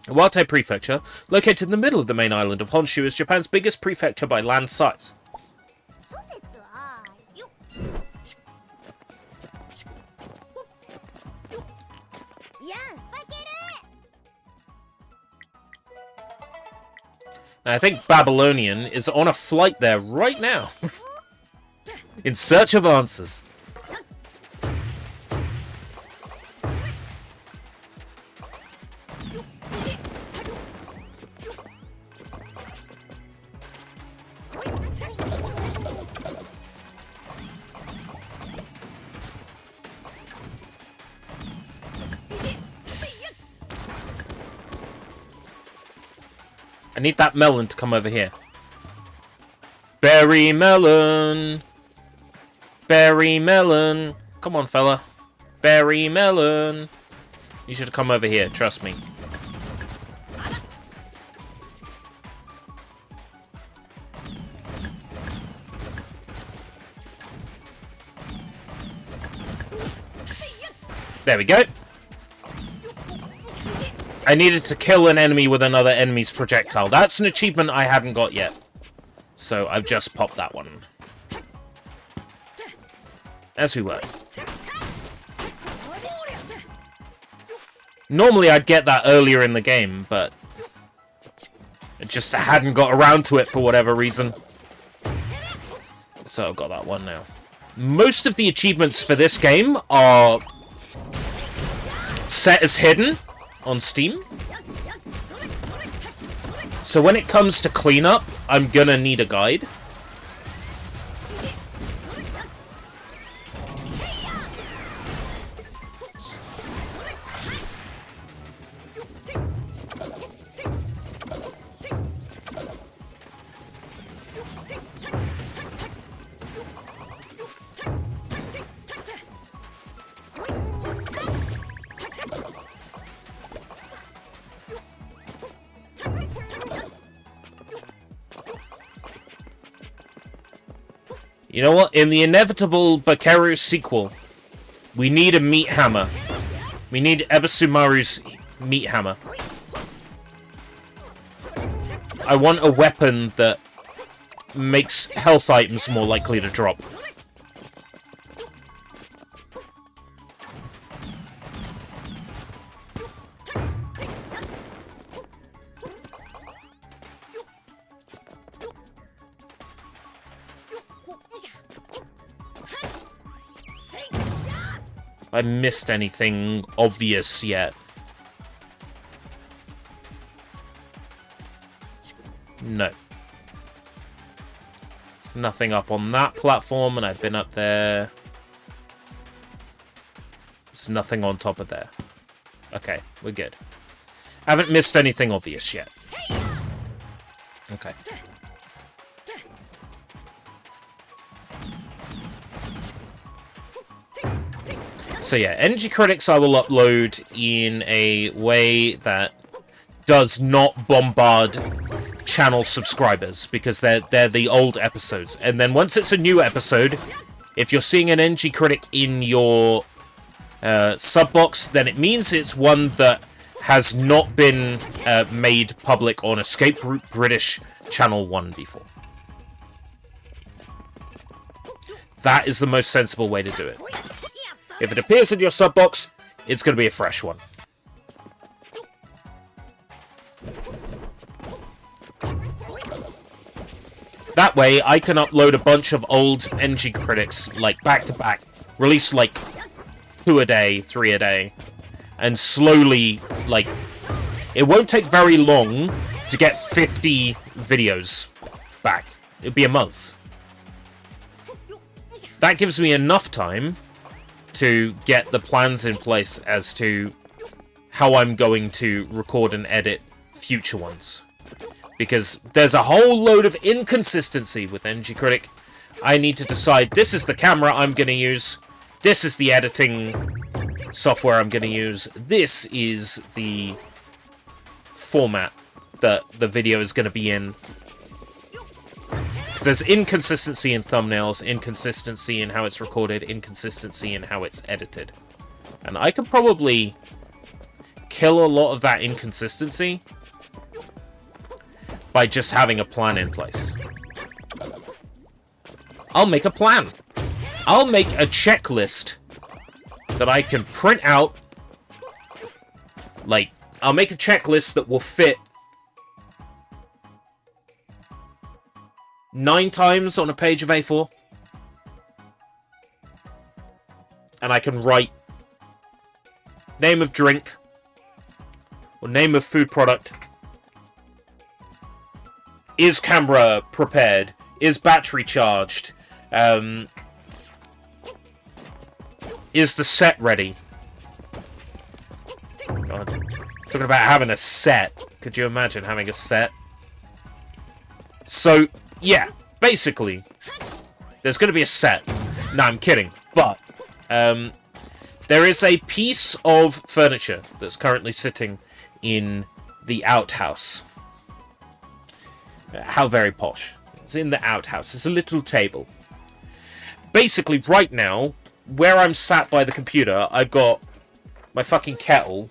Iwate Prefecture, located in the middle of the main island of Honshu, is Japan's biggest prefecture by land size. And I think Babylonian is on a flight there right now. In search of answers. I need that melon to come over here. Berry melon. Berry melon. Come on, fella. Berry melon. You should come over here, trust me. There we go. I needed to kill an enemy with another enemy's projectile. That's an achievement I haven't got yet. So I've just popped that one. As we were. Normally I'd get that earlier in the game, but... just hadn't got around to it for whatever reason. So I've got that one now. Most of the achievements for this game are set as hidden on Steam. So when it comes to cleanup, I'm gonna need a guide. You know what? In the inevitable Bakeru sequel, we need a meat hammer. We need Ebisumaru's meat hammer. I want a weapon that makes health items more likely to drop. I missed anything obvious yet. No. There's nothing up on that platform, and I've been up there. There's nothing on top of there. Okay, we're good. Haven't missed anything obvious yet. Okay. So yeah, Energy Critics I will upload in a way that does not bombard channel subscribers, because they're the old episodes. And then once it's a new episode, if you're seeing an Energy Critic in your sub box, then it means it's one that has not been made public on Escape Route British Channel 1 before. That is the most sensible way to do it. If it appears in your sub box, it's going to be a fresh one. That way, I can upload a bunch of old NG Critics, like, back to back. Release, like, 2 a day, 3 a day. And slowly, like... It won't take very long to get 50 videos back. It'll be a month. That gives me enough time to get the plans in place as to how I'm going to record and edit future ones. Because there's a whole load of inconsistency with NG Critic. I need to decide, this is the camera I'm going to use, this is the editing software I'm going to use, this is the format that the video is going to be in. There's inconsistency in thumbnails, inconsistency in how it's recorded, inconsistency in how it's edited. And I could probably kill a lot of that inconsistency by just having a plan in place. I'll make a plan. I'll make a checklist that I can print out. Like, I'll make a checklist that will fit 9 times on a page of A4. And I can write name of drink or name of food product. Is camera prepared? Is battery charged? Is the set ready? God. Talking about having a set. Could you imagine having a set? So, yeah, basically, there's going to be a set. No, I'm kidding. But, there is a piece of furniture that's currently sitting in the outhouse. How very posh. It's in the outhouse. It's a little table. Basically, right now, where I'm sat by the computer, I've got my fucking kettle.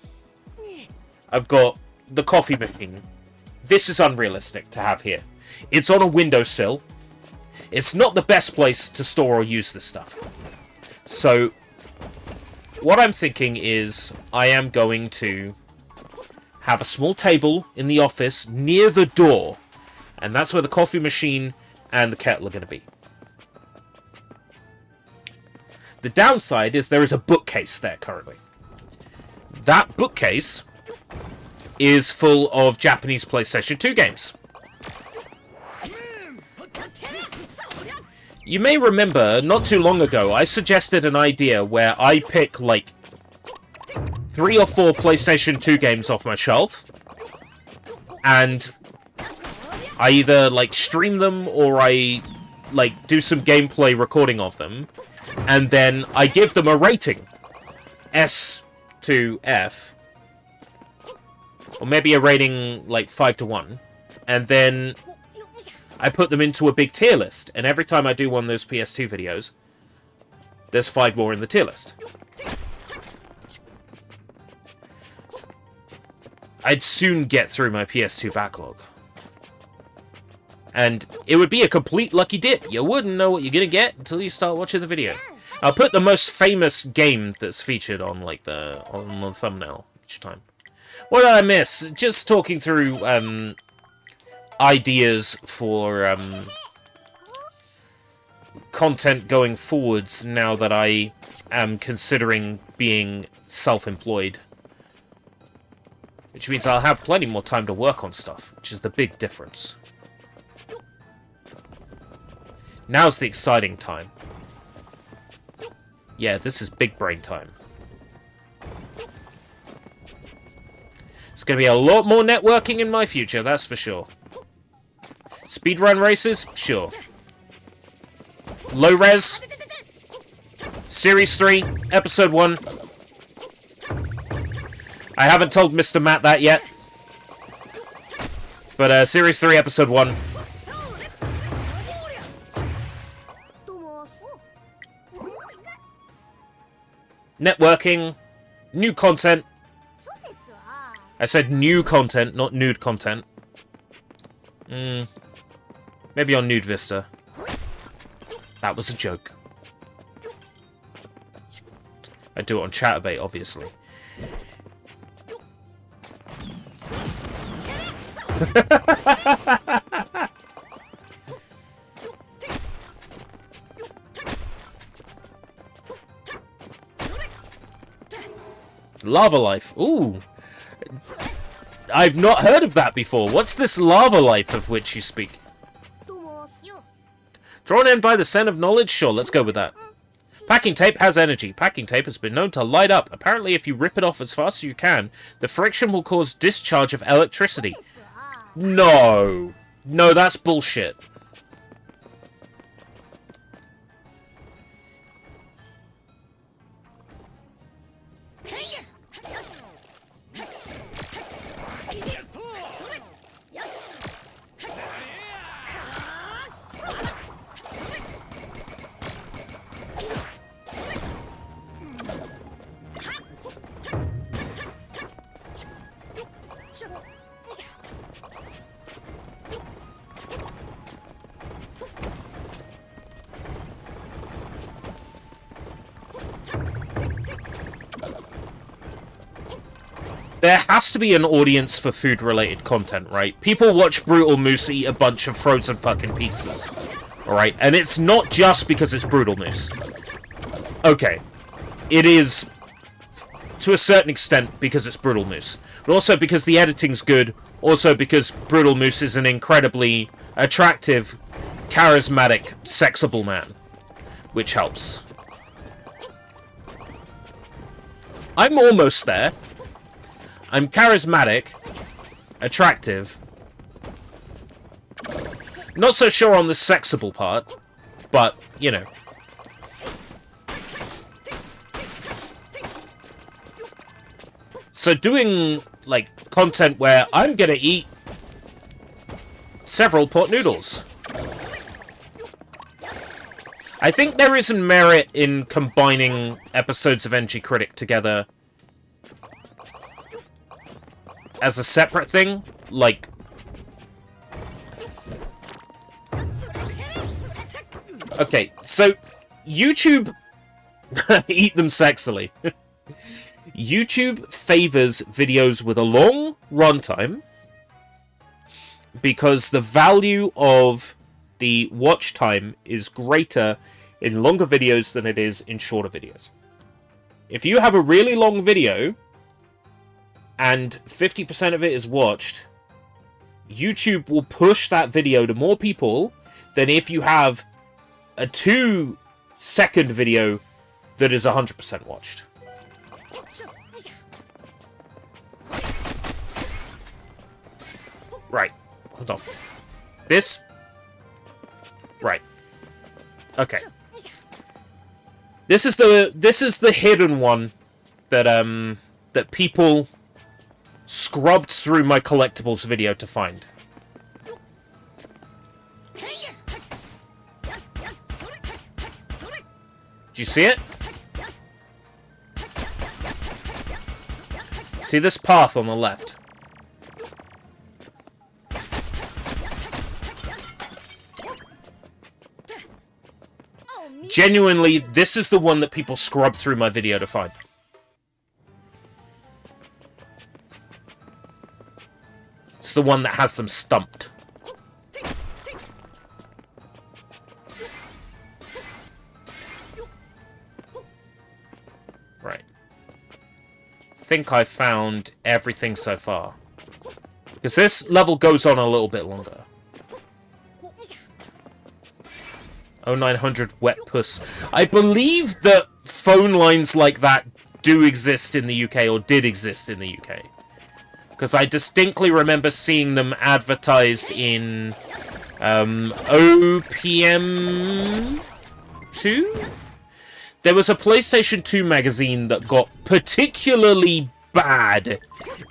I've got the coffee machine. This is unrealistic to have here. It's on a windowsill. It's not the best place to store or use this stuff. So, what I'm thinking is, I am going to have a small table in the office near the door. And that's where the coffee machine and the kettle are going to be. The downside is there is a bookcase there currently. That bookcase is full of Japanese PlayStation 2 games. You may remember, not too long ago, I suggested an idea where I pick, like, 3 or 4 PlayStation 2 games off my shelf, and I either, like, stream them, or I, like, do some gameplay recording of them, and then I give them a rating. S to F. Or maybe a rating, like, 5 to 1. And then I put them into a big tier list. And every time I do one of those PS2 videos, there's 5 more in the tier list. I'd soon get through my PS2 backlog. And it would be a complete lucky dip. You wouldn't know what you're gonna get until you start watching the video. I'll put the most famous game that's featured on, like, on the thumbnail each time. What did I miss? Just talking through ideas for content going forwards now that I am considering being self-employed. Which means I'll have plenty more time to work on stuff, which is the big difference. Now's the exciting time. Yeah, this is big brain time. There's going to be a lot more networking in my future, that's for sure. Speedrun races? Sure. Low res? Series 3, Episode 1. I haven't told Mr. Matt that yet. But, Series 3, Episode 1. Networking. New content. I said new content, not nude content. Maybe on Nude Vista. That was a joke. I do it on Chatterbait, obviously. Lava Life. Ooh. I've not heard of that before. What's this lava life of which you speak? Drawn in by the scent of knowledge? Sure, let's go with that. Packing tape has energy. Packing tape has been known to light up. Apparently, if you rip it off as fast as you can, the friction will cause discharge of electricity. No. No, that's bullshit. There has to be an audience for food-related content, right? People watch Brutal Moose eat a bunch of frozen fucking pizzas. Alright? And it's not just because it's Brutal Moose. Okay. It is, to a certain extent, because it's Brutal Moose. But also because the editing's good. Also because Brutal Moose is an incredibly attractive, charismatic, sexable man. Which helps. I'm almost there. I'm charismatic, attractive. Not so sure on the sexable part, but, you know. So doing, like, content where I'm gonna eat several pot noodles. I think there is some merit in combining episodes of NG Critic together as a separate thing, like... Okay, so YouTube... Eat them sexily. YouTube favors videos with a long runtime because the value of the watch time is greater in longer videos than it is in shorter videos. If you have a really long video and 50% of it is watched, YouTube will push that video to more people than if you have a 2-second video that is 100% watched. Right. Hold on. This... Right. Okay. This is the hidden one that that people scrubbed through my collectibles video to find. Do you see it? See this path on the left? Genuinely, this is the one that people scrub through my video to find. It's the one that has them stumped. Right. I think I found everything so far. Because this level goes on a little bit longer. 0900 Wet Puss. I believe that phone lines like that do exist in the UK, or did exist in the UK. Because I distinctly remember seeing them advertised in OPM 2? There was a PlayStation 2 magazine that got particularly bad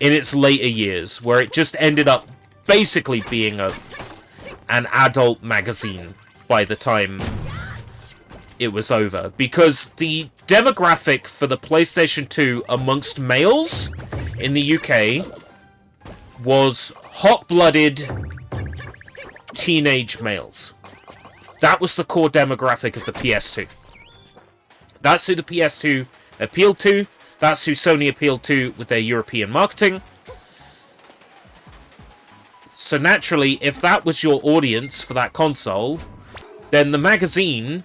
in its later years, where it just ended up basically being an adult magazine by the time it was over, because the demographic for the PlayStation 2 amongst males in the UK was hot-blooded teenage males. That was the core demographic of the PS2. That's who the PS2 appealed to. That's who Sony appealed to with their European marketing. So naturally, if that was your audience for that console, then the magazine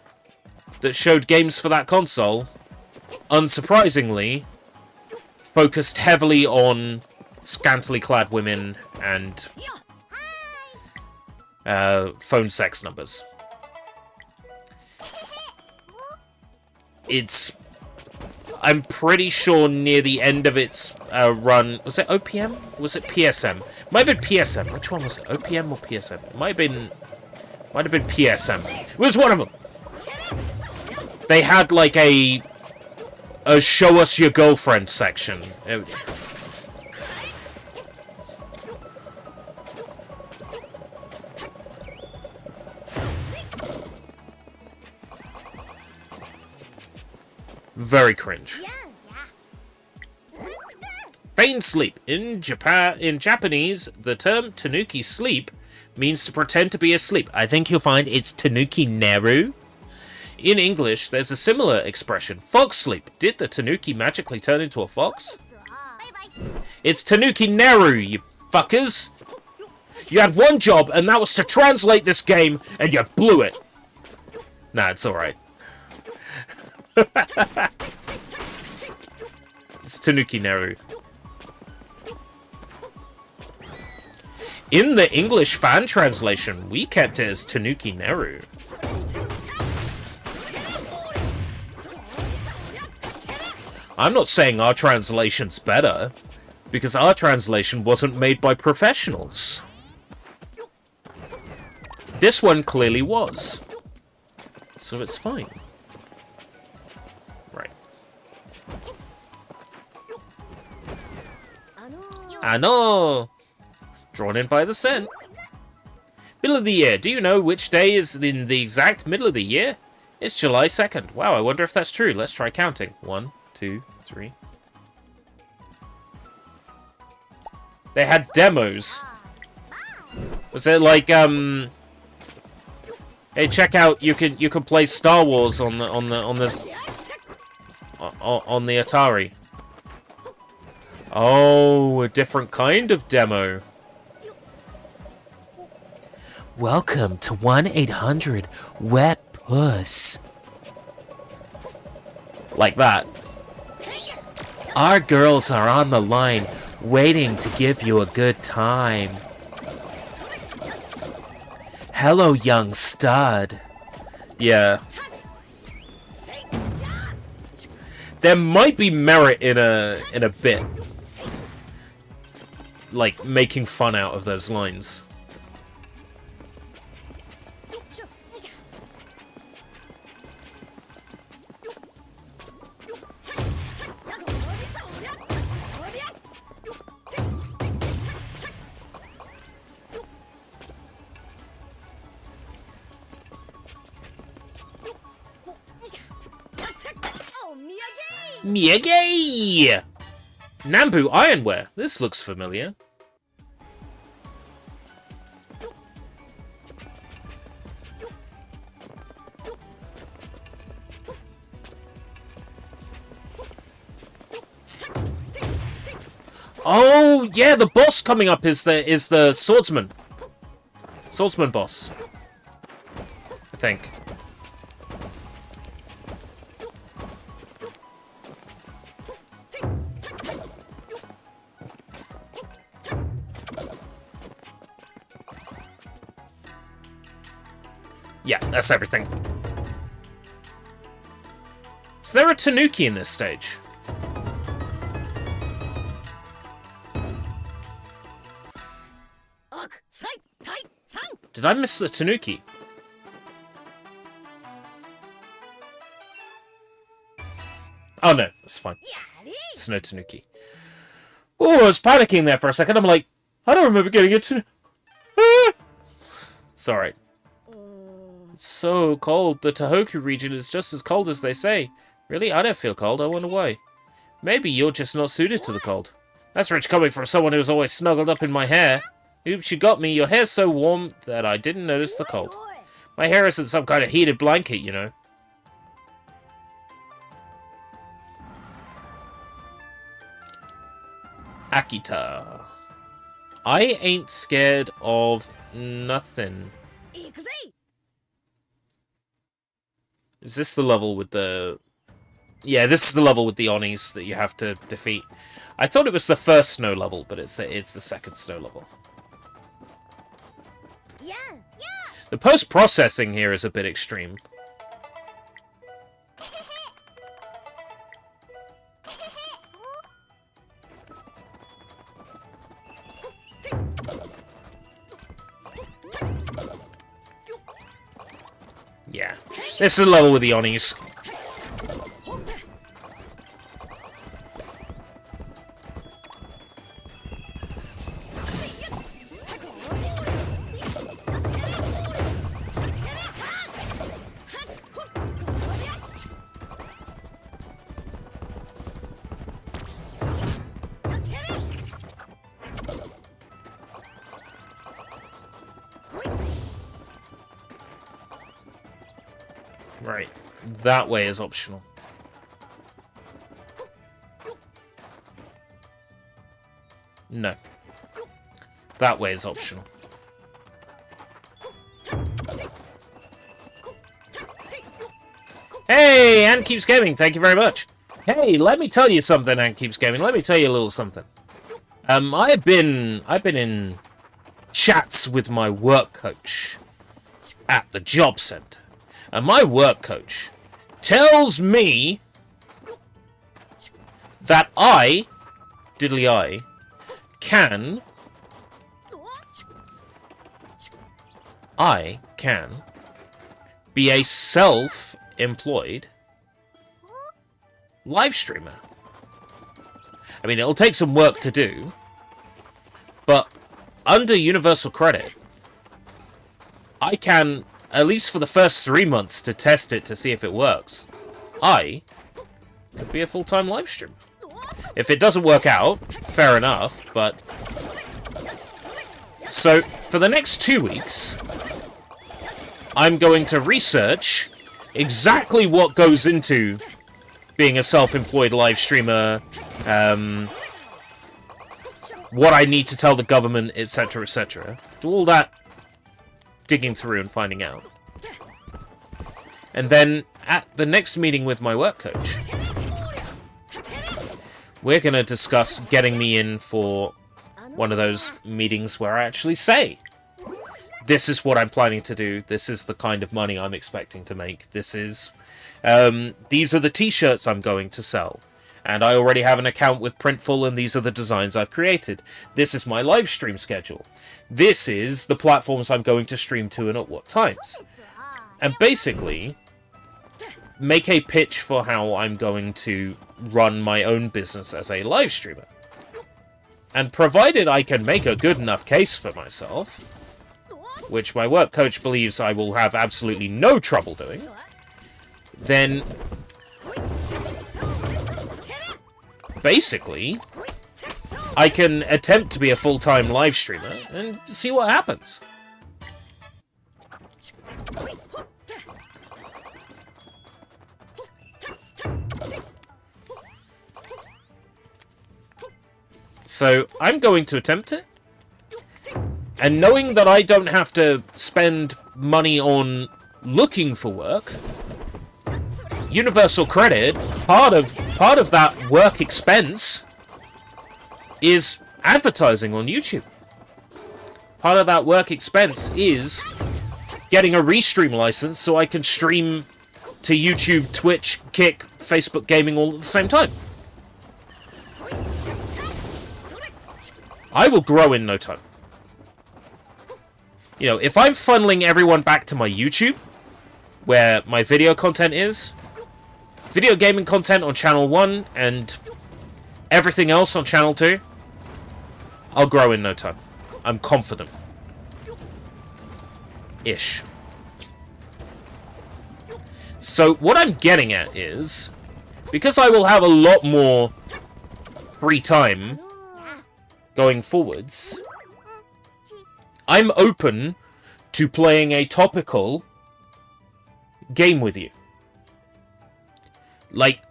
that showed games for that console, unsurprisingly, focused heavily on scantily clad women and phone sex numbers. I'm pretty sure near the end of its run... Was it OPM? Was it PSM? Might have been PSM. Which one was it? OPM or PSM? It might have been PSM. It was one of them. They had like a show us your girlfriend section. Very cringe. Feigned sleep. In Japanese, the term tanuki sleep means to pretend to be asleep. I think you'll find it's tanuki neru. In English, there's a similar expression. Fox sleep. Did the tanuki magically turn into a fox? It's tanuki neru, you fuckers. You had one job, and that was to translate this game, and you blew it. Nah, it's alright. It's tanuki neru. In the English fan translation, we kept it as tanuki neru. I'm not saying our translation's better, because our translation wasn't made by professionals. This one clearly was. So it's fine. Right. I know! Drawn in by the scent. Middle of the year. Do you know which day is in the exact middle of the year? It's July 2nd. Wow, I wonder if that's true. Let's try counting. 1, 2, 3. They had demos. Was it like hey, check out, you can play Star Wars on the Atari. Oh, a different kind of demo. Welcome to 1-800-WET-PUSS. Like that. Our girls are on the line, waiting to give you a good time. Hello, young stud. Yeah. There might be merit in a bit. Like, making fun out of those lines. Miyagi! Nambu Ironware. This looks familiar. Oh, yeah, the boss coming up is the swordsman. Swordsman boss. I think. Yeah, that's everything. Is there a Tanuki in this stage? Did I miss the Tanuki? Oh no, that's fine. It's no Tanuki. Oh, I was panicking there for a second. I'm like, I don't remember getting a Tanuki. Ah! It's alright. It's so cold. The Tohoku region is just as cold as they say. Really? I don't feel cold. I wonder why. Maybe you're just not suited to the cold. That's rich coming from someone who's always snuggled up in my hair. Oops, you got me. Your hair's so warm that I didn't notice the cold. My hair isn't some kind of heated blanket, you know. Akita. I ain't scared of nothing. Is this the level with the... Yeah, this is the level with the Onis that you have to defeat. I thought it was the first snow level, but it's the second snow level. The post-processing here is a bit extreme. Yeah. This is the level with the Onis. Right. That way is optional. No. That way is optional. Hey, Ant Keeps Gaming, thank you very much. Hey, let me tell you something, Ant Keeps Gaming. Let me tell you a little something. I've been in chats with my work coach at the job center. And my work coach tells me that I can be a self-employed live streamer. I mean, it'll take some work to do, but under Universal Credit, I can, at least for the first 3 months, to test it to see if it works, I could be a full-time live streamer. If it doesn't work out, fair enough, but... So, for the next 2 weeks, I'm going to research exactly what goes into being a self-employed live streamer, what I need to tell the government, etc., etc. Do all that digging through and finding out. And then at the next meeting with my work coach, we're going to discuss getting me in for one of those meetings where I actually say, this is what I'm planning to do, this is the kind of money I'm expecting to make, this is... these are the t-shirts I'm going to sell. And I already have an account with Printful, and these are the designs I've created. This is my live stream schedule. This is the platforms I'm going to stream to and at what times. And basically, make a pitch for how I'm going to run my own business as a live streamer. And provided I can make a good enough case for myself, which my work coach believes I will have absolutely no trouble doing, then basically I can attempt to be a full-time live streamer and see what happens. So I'm going to attempt it. And knowing that I don't have to spend money on looking for work, Universal Credit, part of that work expense is advertising on YouTube. Part of that work expense is getting a restream license so I can stream to YouTube, Twitch, Kick, Facebook Gaming all at the same time. I will grow in no time. You know, if I'm funneling everyone back to my YouTube, where my video content is, video gaming content on channel 1, and everything else on channel 2, I'll grow in no time. I'm confident. Ish. So, what I'm getting at is, because I will have a lot more free time going forwards, I'm open to playing a topical game with you. Like,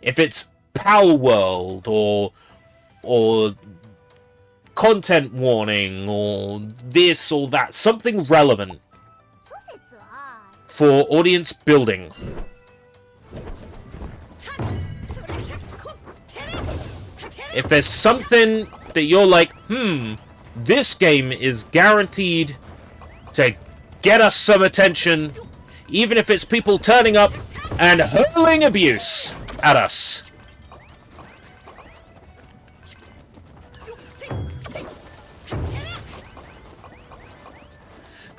if it's Power World, or content warning, or this or that, something relevant for audience building. If there's something that you're like, this game is guaranteed to get us some attention, even if it's people turning up and hurling abuse at us.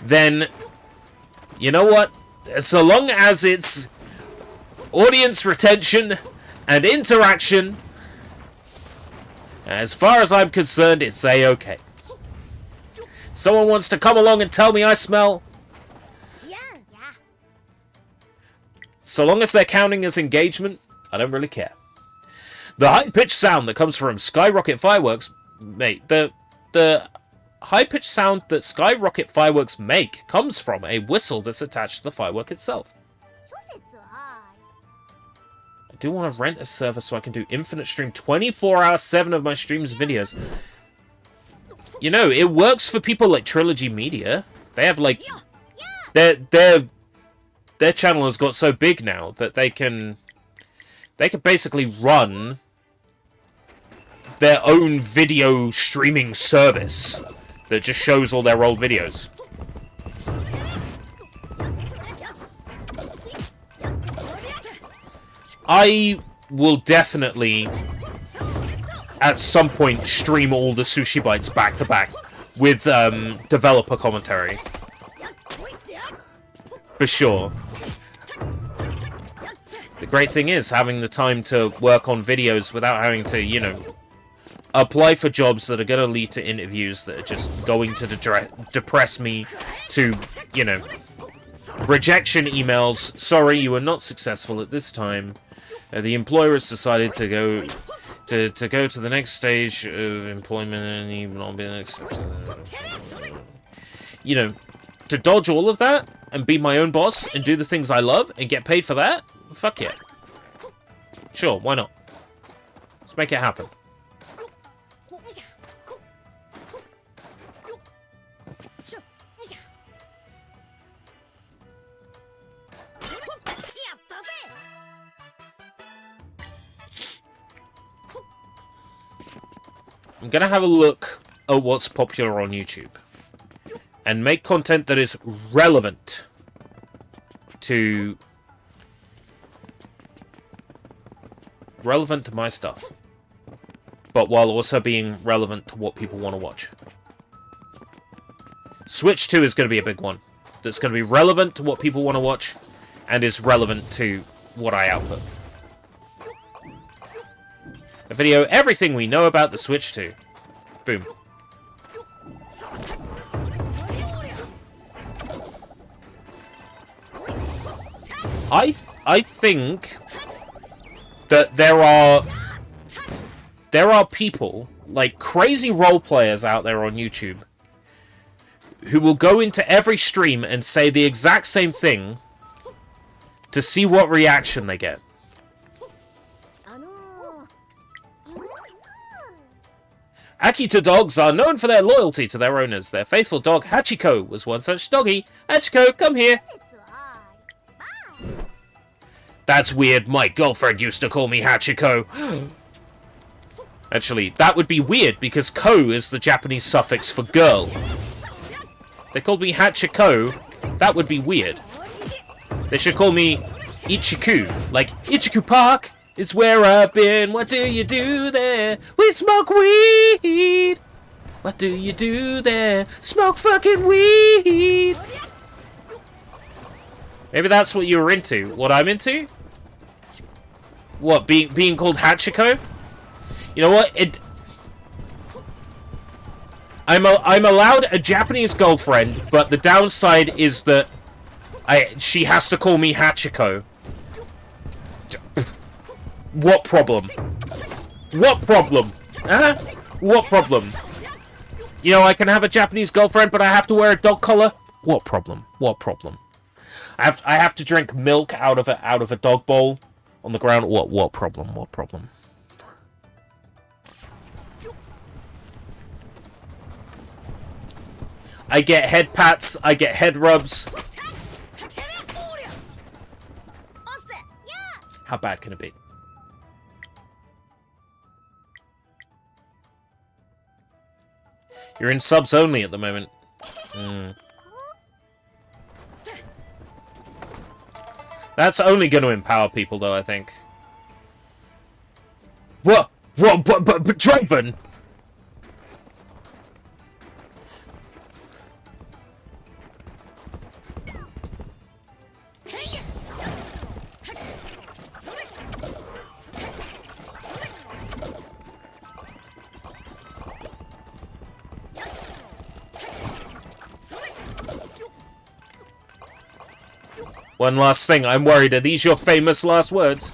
Then, you know what? So long as it's audience retention and interaction, as far as I'm concerned, it's A-okay. Someone wants to come along and tell me I smell? So long as they're counting as engagement, I don't really care. The high-pitched sound that comes from skyrocket fireworks, mate, the high-pitched sound that skyrocket fireworks make comes from a whistle that's attached to the firework itself. I do want to rent a server so I can do infinite stream 24 hours, 7 of my streams videos. You know, it works for people like Trilogy Media. They have, like, their channel has got so big now that they can basically run their own video streaming service that just shows all their old videos. I will definitely, at some point, stream all the Sushi Bites back to back with developer commentary. For sure. The great thing is having the time to work on videos without having to, you know, apply for jobs that are going to lead to interviews that are just going to depress me to, you know, rejection emails. Sorry, you were not successful at this time. The employer has decided to go to the next stage of employment and you've not been accepted. You know, to dodge all of that and be my own boss and do the things I love and get paid for that? Fuck yeah. Sure, why not? Let's make it happen. I'm gonna have a look at what's popular on YouTube and make content that is relevant to my stuff, but while also being relevant to what people want to watch. Switch 2 is going to be a big one. That's going to be relevant to what people want to watch and is relevant to what I output. A video, everything we know about the Switch 2. Boom. I think that there are people, like crazy role players out there on YouTube, who will go into every stream and say the exact same thing to see what reaction they get. Akita dogs are known for their loyalty to their owners. Their faithful dog, Hachiko, was one such doggy. Hachiko, come here. That's weird. My girlfriend used to call me Hachiko. Actually, that would be weird, because ko is the Japanese suffix for girl. They called me Hachiko. That would be weird. They should call me Ichiku. Like, Ichiku Park is where I've been. What do you do there? We smoke weed. What do you do there? Smoke fucking weed. Maybe that's what you were into. What I'm into? What, being called Hachiko? You know what? I'm allowed a Japanese girlfriend, but the downside is that she has to call me Hachiko. What problem? What problem? Huh? What problem? You know, I can have a Japanese girlfriend, but I have to wear a dog collar. What problem? What problem? I have to drink milk out of a dog bowl on the ground. What problem? What problem? I get head pats, I get head rubs. How bad can it be? You're in subs only at the moment. That's only going to empower people, though, I think. What? But Draven? One last thing, I'm worried. Are these your famous last words?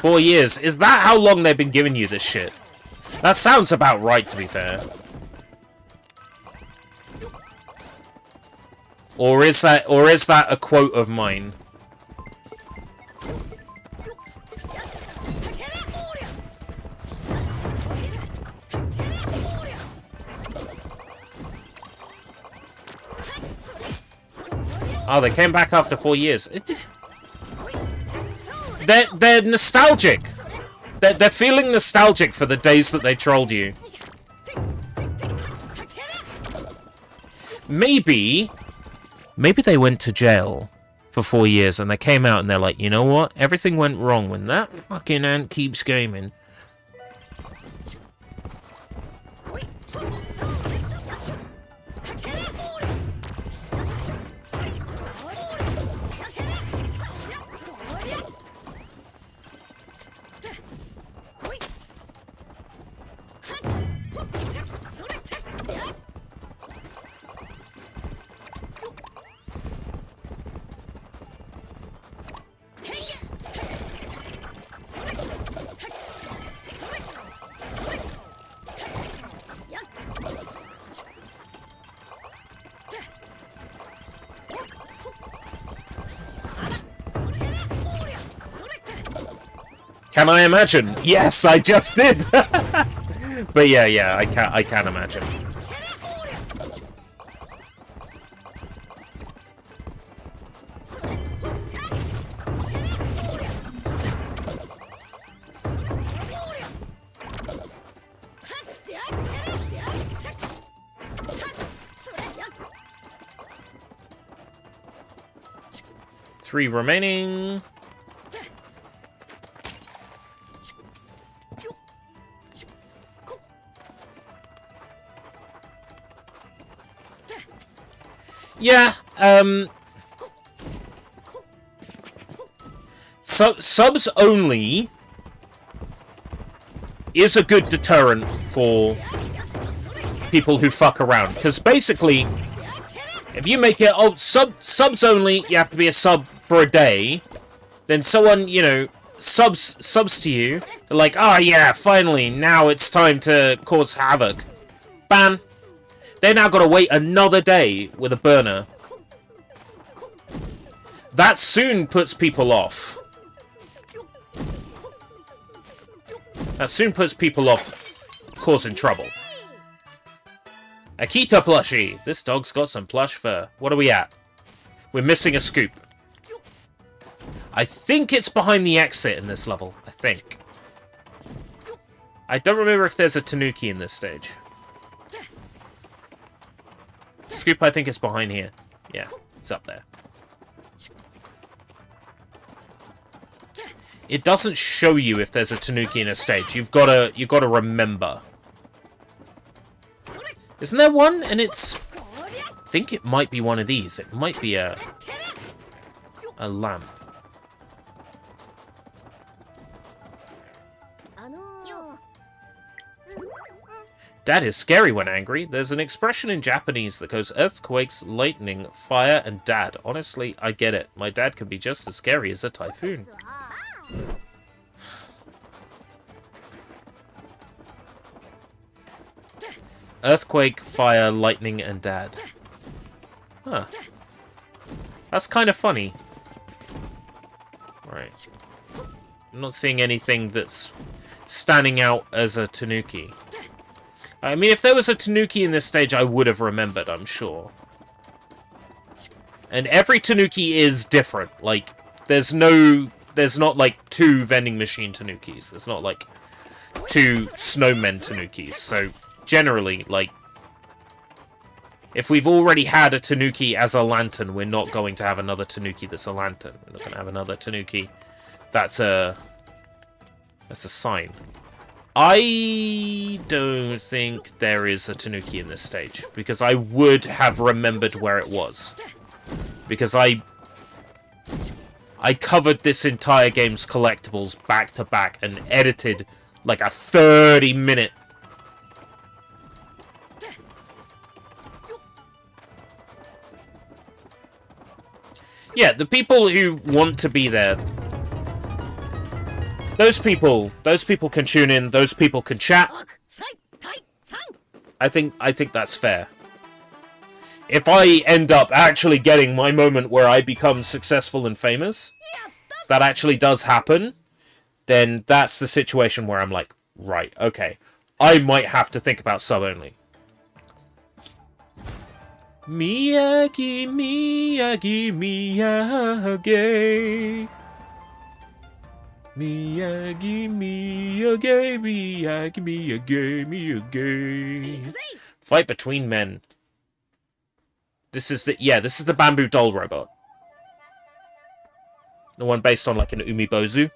4 years. Is that how long they've been giving you this shit? That sounds about right, to be fair. Or is that a quote of mine? Oh, they came back after 4 years. They're nostalgic. They're feeling nostalgic for the days that they trolled you. Maybe they went to jail for 4 years and they came out and they're like, you know what? Everything went wrong when that fucking ant keeps gaming. Can I imagine? Yes, I just did! But yeah, I can imagine. 3 remaining. Yeah, subs only is a good deterrent for people who fuck around. Because basically, if you make it, subs only, you have to be a sub for a day, then someone, you know, subs to you, they're like, oh yeah, finally, now it's time to cause havoc. Bam! They now gotta wait another day with a burner. That soon puts people off. That soon puts people off causing trouble. Akita plushie! This dog's got some plush fur. What are we at? We're missing a scoop. I think it's behind the exit in this level. I think. I don't remember if there's a Tanuki in this stage. Scoop, I think, is behind here. Yeah, it's up there. It doesn't show you if there's a Tanuki in a stage. You've gotta remember. Isn't there one? And it's... I think it might be one of these. It might be a lamp. Dad is scary when angry. There's an expression in Japanese that goes earthquakes, lightning, fire, and dad. Honestly, I get it. My dad can be just as scary as a typhoon. Earthquake, fire, lightning, and dad. Huh. That's kind of funny. Right. I'm not seeing anything that's standing out as a Tanuki. I mean, if there was a Tanuki in this stage, I would have remembered, I'm sure. And every Tanuki is different. Like, there's not, like, 2 vending machine Tanukis. There's not, like, 2 snowmen Tanukis. So, generally, like, if we've already had a Tanuki as a lantern, we're not going to have another Tanuki that's a lantern. We're not going to have another Tanuki that's a sign. I don't think there is a Tanuki in this stage, because I would have remembered where it was. Because I covered this entire game's collectibles back to back and edited like a 30-minute. Yeah, the people who want to be there, those people can tune in, those people can chat. I think that's fair. If I end up actually getting my moment where I become successful and famous, if that actually does happen, then that's the situation where I'm like, right, okay, I might have to think about sub only. Miyagi, Miyagi, Miyagi. Miyagi, Miyagi, Miyagi, Miyagi, Miyagi. Fight between men. This is the bamboo doll robot. The one based on like an Umibozu.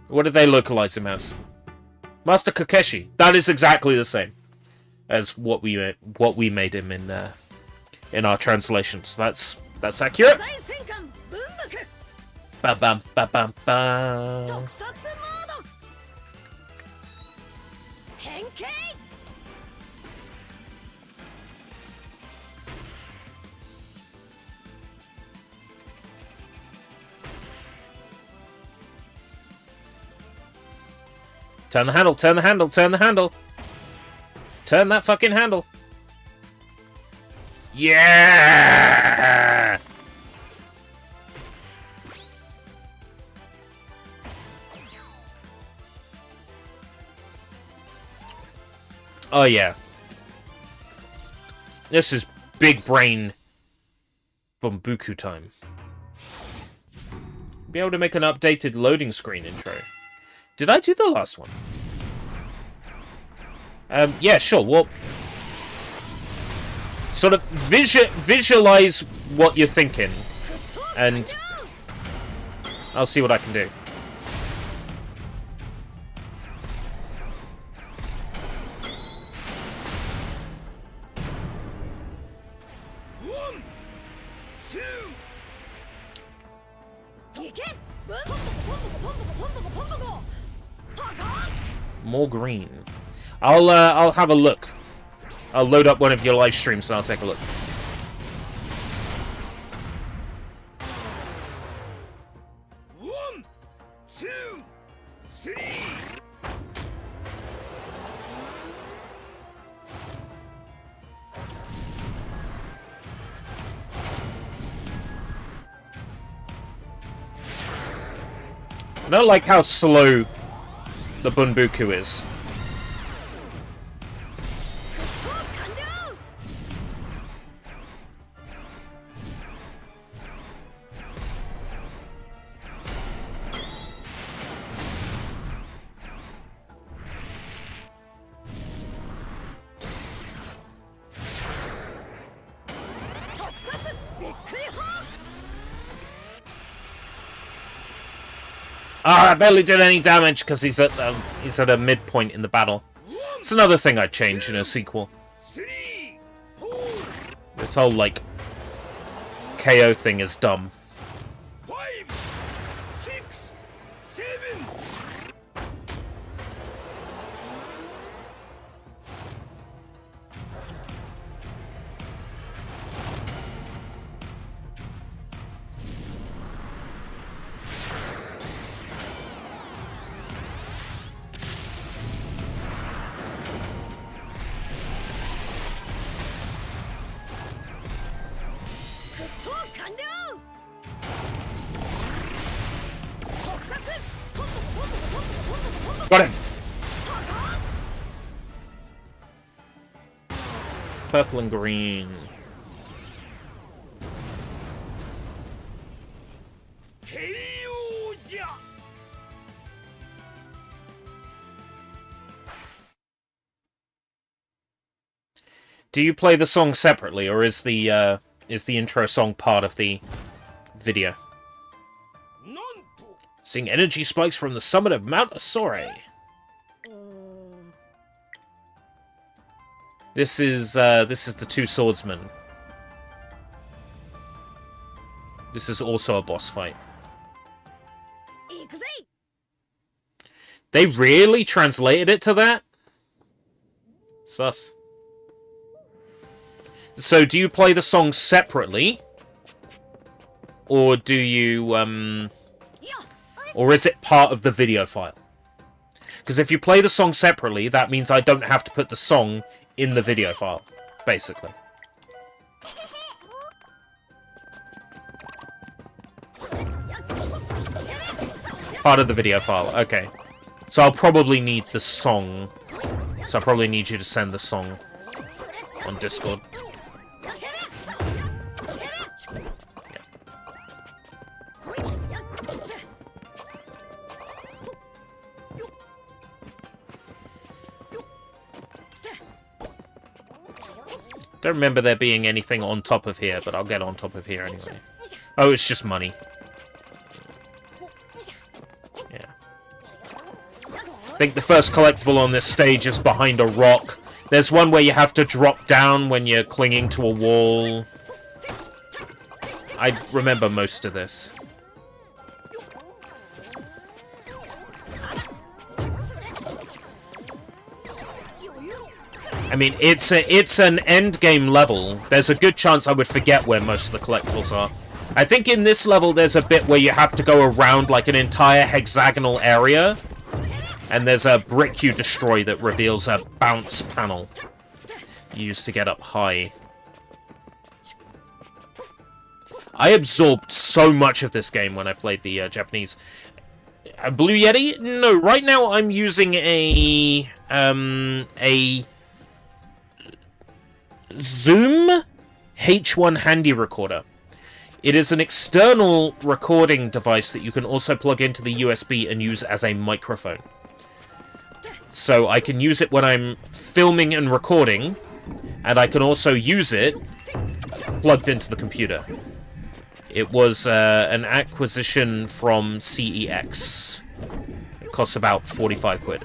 What did they localize him as? Master Kakeshi. That is exactly the same as what we made him in our translations. That's accurate. Ba bam ba bam bam. Turn the handle, turn the handle, turn the handle. Turn that fucking handle. Yeah! Oh yeah. This is big brain Bumbuku time. Be able to make an updated loading screen intro. Did I do the last one? Yeah, sure. Well, sort of visualize what you're thinking, and I'll see what I can do. More green. I'll have a look. I'll load up one of your live streams and I'll take a look. One, two, three. I don't like how slow the Bunbuku is. Ah, I barely did any damage because he's at a midpoint in the battle. It's another thing I'd change in a sequel. This whole like KO thing is dumb. 5, 6, 7. Got him! Purple and green. Do you play the song separately, or is the intro song part of the video? Seeing energy spikes from the summit of Mount Asore. This is the two swordsmen. This is also a boss fight. They really translated it to that? Sus. So, do you play the song separately? Or do you, or is it part of the video file? Because if you play the song separately, that means I don't have to put the song in the video file, basically. Part of the video file, okay. So I'll probably need the song. So I'll probably need you to send the song on Discord. Don't remember there being anything on top of here, but I'll get on top of here anyway. Oh, it's just money. Yeah. I think the first collectible on this stage is behind a rock. There's one where you have to drop down when you're clinging to a wall. I remember most of this. I mean, it's an endgame level. There's a good chance I would forget where most of the collectibles are. I think in this level there's a bit where you have to go around like an entire hexagonal area. And there's a brick you destroy that reveals a bounce panel used to get up high. I absorbed so much of this game when I played the Japanese. Blue Yeti? No, right now I'm using a Zoom H1 handy recorder. It is an external recording device that you can also plug into the USB and use as a microphone. So I can use it when I'm filming and recording, and I can also use it plugged into the computer. It was an acquisition from CEX. It costs about 45 quid.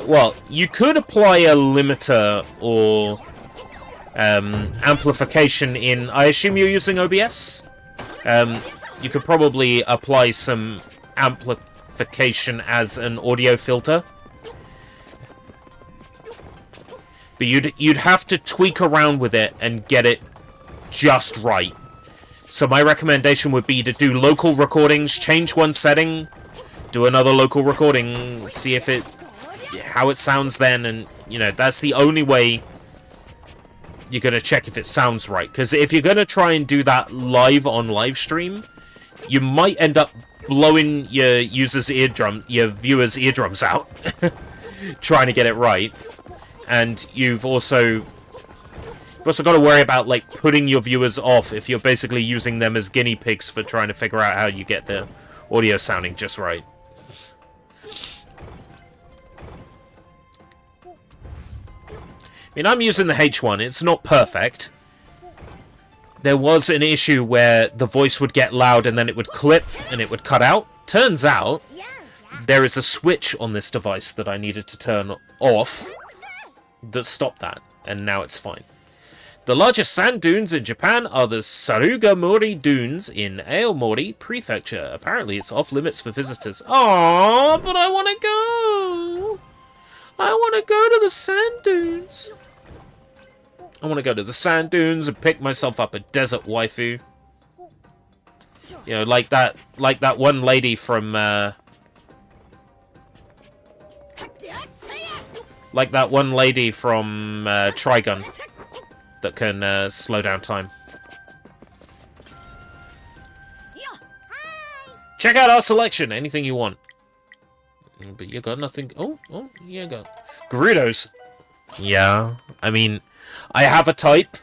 Well, you could apply a limiter or amplification in... I assume you're using OBS? You could probably apply some amplification as an audio filter. But you'd have to tweak around with it and get it just right. So my recommendation would be to do local recordings, change one setting, do another local recording, see if how it sounds then, and, you know, that's the only way you're going to check if it sounds right. Because if you're going to try and do that live on live stream, you might end up blowing your viewers' eardrums out trying to get it right. And you've also got to worry about, like, putting your viewers off if you're basically using them as guinea pigs for trying to figure out how you get the audio sounding just right. I mean, I'm using the H1. It's not perfect. There was an issue where the voice would get loud and then it would clip and it would cut out. Turns out, there is a switch on this device that I needed to turn off that stopped that, and now it's fine. The largest sand dunes in Japan are the Sarugamori Dunes in Aomori Prefecture. Apparently, it's off limits for visitors. Aww, but I want to go! I want to go to the sand dunes! I want to go to the sand dunes and pick myself up a desert waifu. You know, like that one lady from, like that one lady from Trigun that can slow down time. Check out our selection. Anything you want. But you got nothing. Oh, you got Gerudos. Yeah, I mean, I have a type.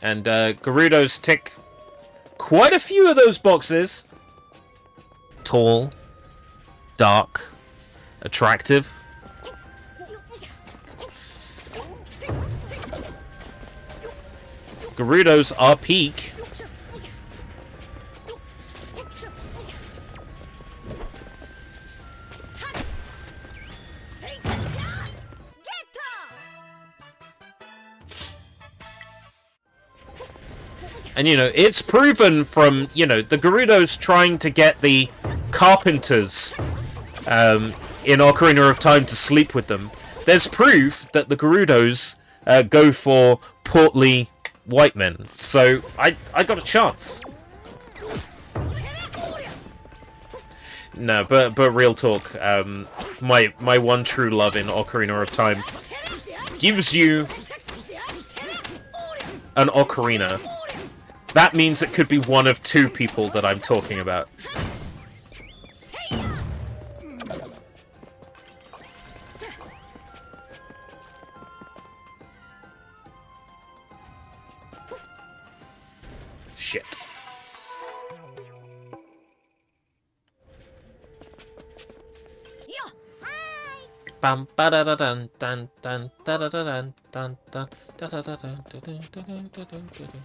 And Gerudos tick quite a few of those boxes. Tall, dark, attractive. Gerudos are peak. And, you know, it's proven from, you know, the Gerudos trying to get the carpenters in Ocarina of Time to sleep with them. There's proof that the Gerudos go for portly white men. So, I got a chance. No, but real talk, my one true love in Ocarina of Time gives you an ocarina. That means it could be one of two people that I'm talking about. Shit. Bam ba da da dun dun dun da da da dun dun dun da da da dun dun dun dun dun dun dun.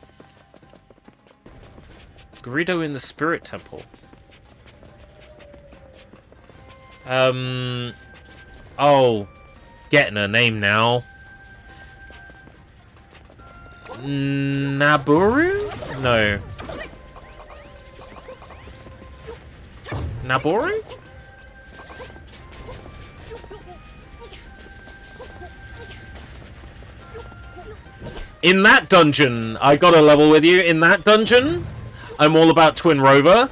Gerudo in the Spirit Temple. Oh, getting a name now. Naburu? No. Naboru? In that dungeon, I got a level with you. In that dungeon, I'm all about Twin Rover.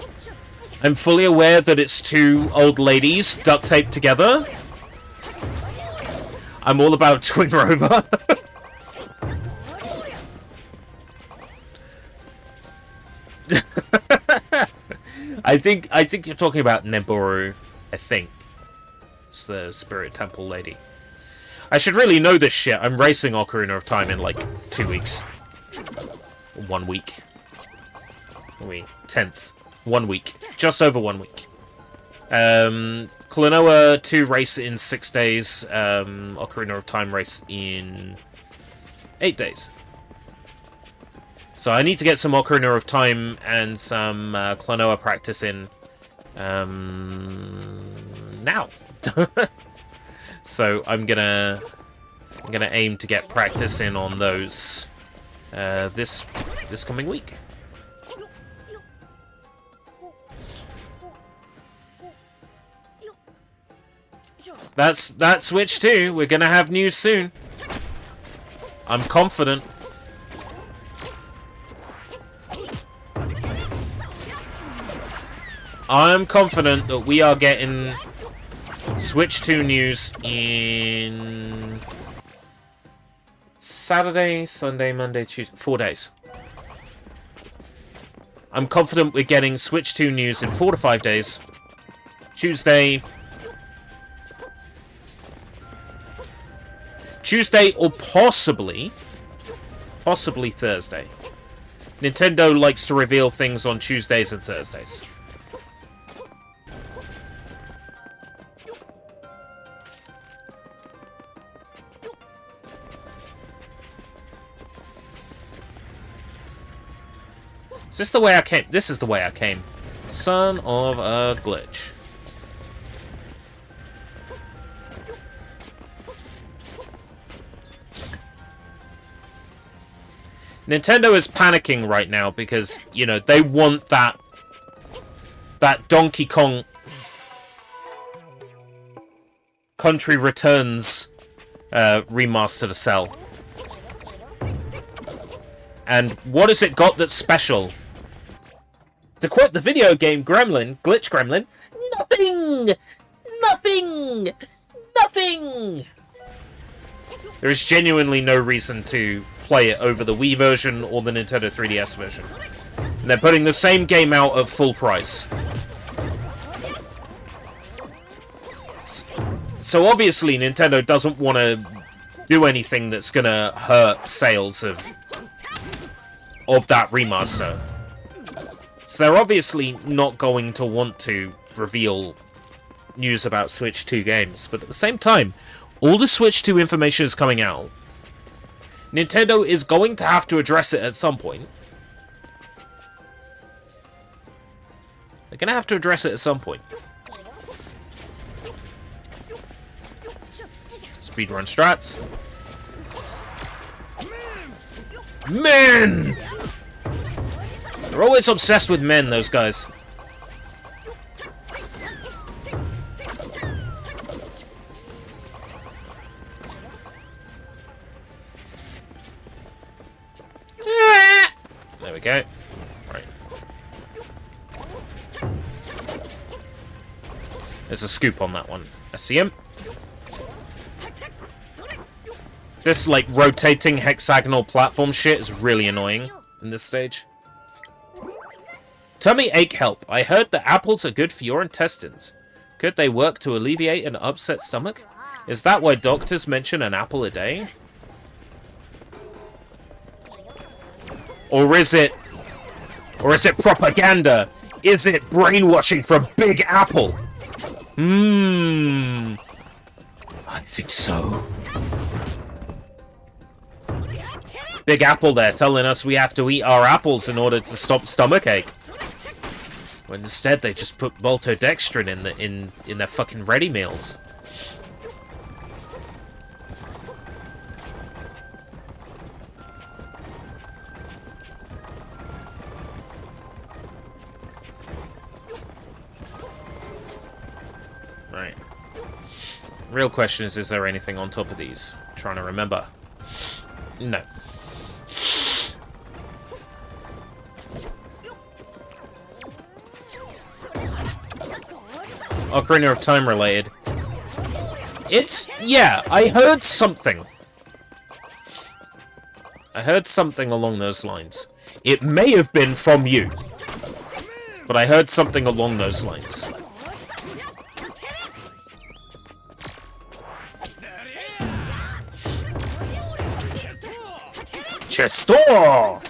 I'm fully aware that it's two old ladies duct taped together. I'm all about Twin Rover. I think you're talking about Neburu. I think it's the Spirit Temple lady. I should really know this shit. I'm racing Ocarina of Time in like 2 weeks. 1 week. Wait, 10th. 1 week. Just over 1 week. Klonoa 2 race in 6 days. Ocarina of Time race in 8 days. So I need to get some Ocarina of Time and some Klonoa practice in now. So I'm gonna aim to get practice in on those this coming week. That's Switch 2. We're gonna have news soon. I'm confident. I'm confident that we are getting Switch 2 news in Saturday, Sunday, Monday, Tuesday, 4 days. I'm confident we're getting Switch 2 news in 4 to 5 days. Tuesday or possibly Thursday. Nintendo likes to reveal things on Tuesdays and Thursdays. Is this the way I came? This is the way I came. Son of a glitch. Nintendo is panicking right now because, you know, they want that Donkey Kong Country Returns remaster to sell. And what has it got that's special? To quote the video game Gremlin, Glitch Gremlin, nothing! Nothing! Nothing! There is genuinely no reason to play it over the Wii version or the Nintendo 3DS version. And they're putting the same game out at full price. So obviously Nintendo doesn't want to do anything that's going to hurt sales of that remaster. So they're obviously not going to want to reveal news about Switch 2 games. But at the same time, all the Switch 2 information is coming out. Nintendo is going to have to address it at some point. They're going to have to address it at some point. Speedrun strats. Men! They're always obsessed with men, those guys. There we go. Right. There's a scoop on that one. I see him. This, like, rotating hexagonal platform shit is really annoying in this stage. Tummy ache help. I heard that apples are good for your intestines. Could they work to alleviate an upset stomach? Is that why doctors mention an apple a day? Or is it propaganda? Is it brainwashing from Big Apple? I think so. Big Apple there telling us we have to eat our apples in order to stop stomachache. When instead they just put maltodextrin in their fucking ready meals. Right. Real question is there anything on top of these? I'm trying to remember. No. Ocarina of Time related. Yeah, I heard something. I heard something along those lines. It may have been from you. But I heard something along those lines. Chesto!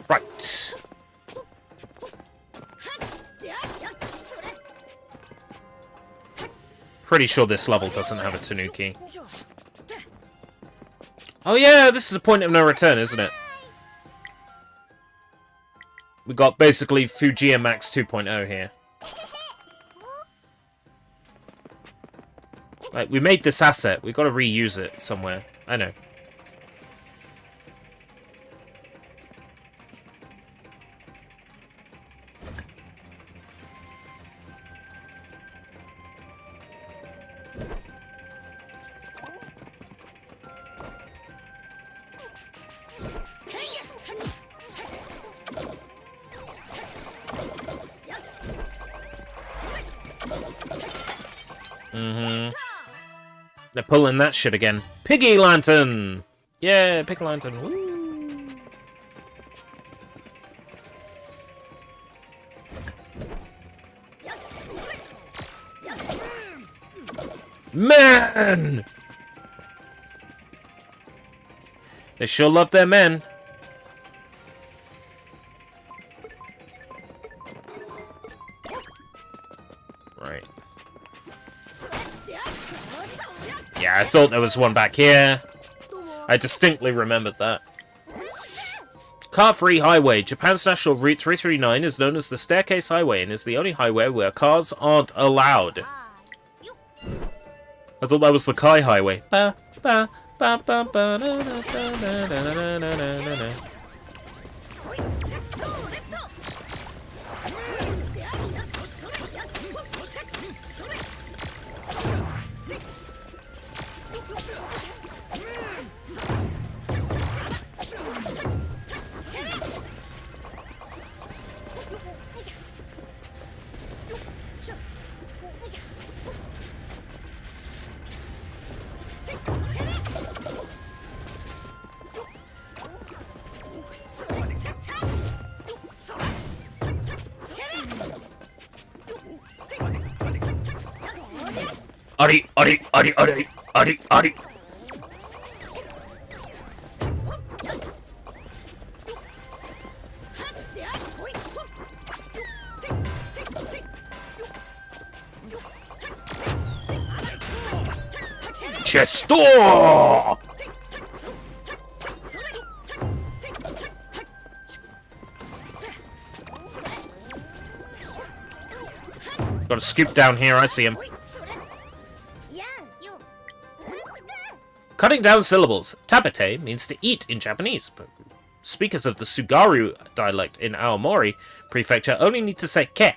Right. Pretty sure this level doesn't have a Tanuki. Oh yeah, this is a point of no return, isn't it? We got basically Fujiya Max 2.0 here. Like, we made this asset. We got to reuse it somewhere. I know. They're pulling that shit again. Piggy Lantern! Yeah, Pig Lantern. Woo. Man! They sure love their men. Right. Yeah, I thought there was one back here. I distinctly remembered that. Car-free highway. Japan's National Route 339 is known as the Staircase Highway and is the only highway where cars aren't allowed. I thought that was the Kai Highway. Ba, ba, ba, ba, ba, na, na, na, na, na, na, na, na. Ari, Ari, Ari, Ari, Ari, Ari. Chesto! Gotta scoop down here, I see him. Cutting down syllables. Tabate means to eat in Japanese, but speakers of the Tsugaru dialect in Aomori Prefecture only need to say ke.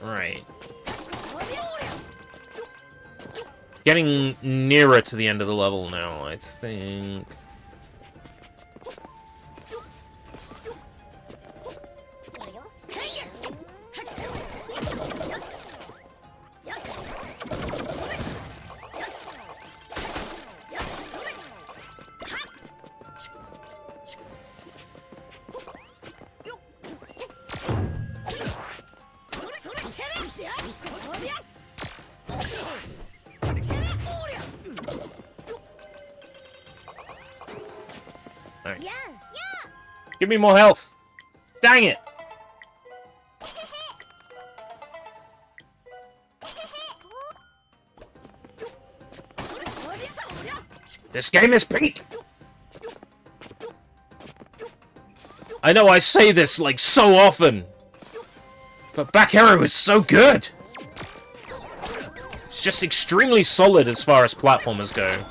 Right. Getting nearer to the end of the level now, I think. Right. Give me more health. Dang it. This game is peak. I know I say this, like, so often. But Bakeru is so good. It's just extremely solid as far as platformers go.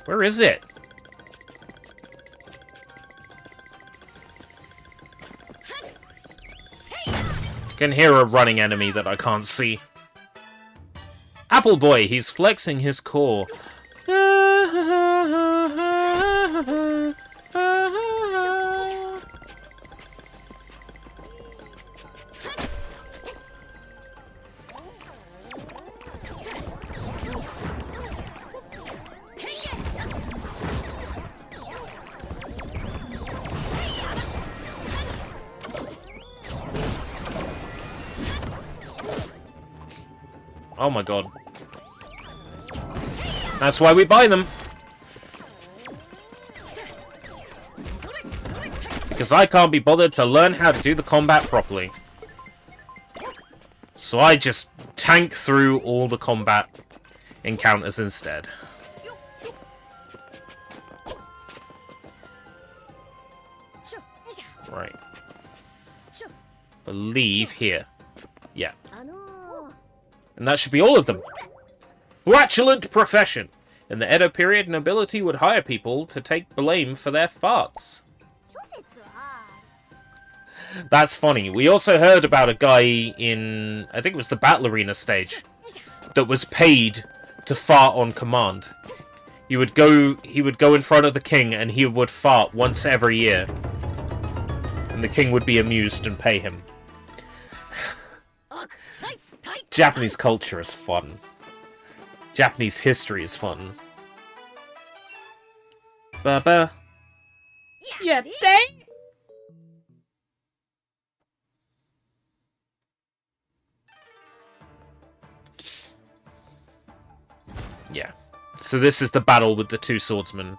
Where is it? I can hear a running enemy that I can't see. Apple Boy, he's flexing his core. Oh my god. That's why we buy them. Because I can't be bothered to learn how to do the combat properly. So I just tank through all the combat encounters instead. Right. Believe here. Yeah. And that should be all of them. Flatulent profession. In the Edo period, nobility would hire people to take blame for their farts. That's funny. We also heard about a guy in, I think it was the Battle Arena stage, that was paid to fart on command. He would go in front of the king and he would fart once every year. And the king would be amused and pay him. Japanese culture is fun. Japanese history is fun. Baba. Yeah, dang. Yeah. So this is the battle with the two swordsmen.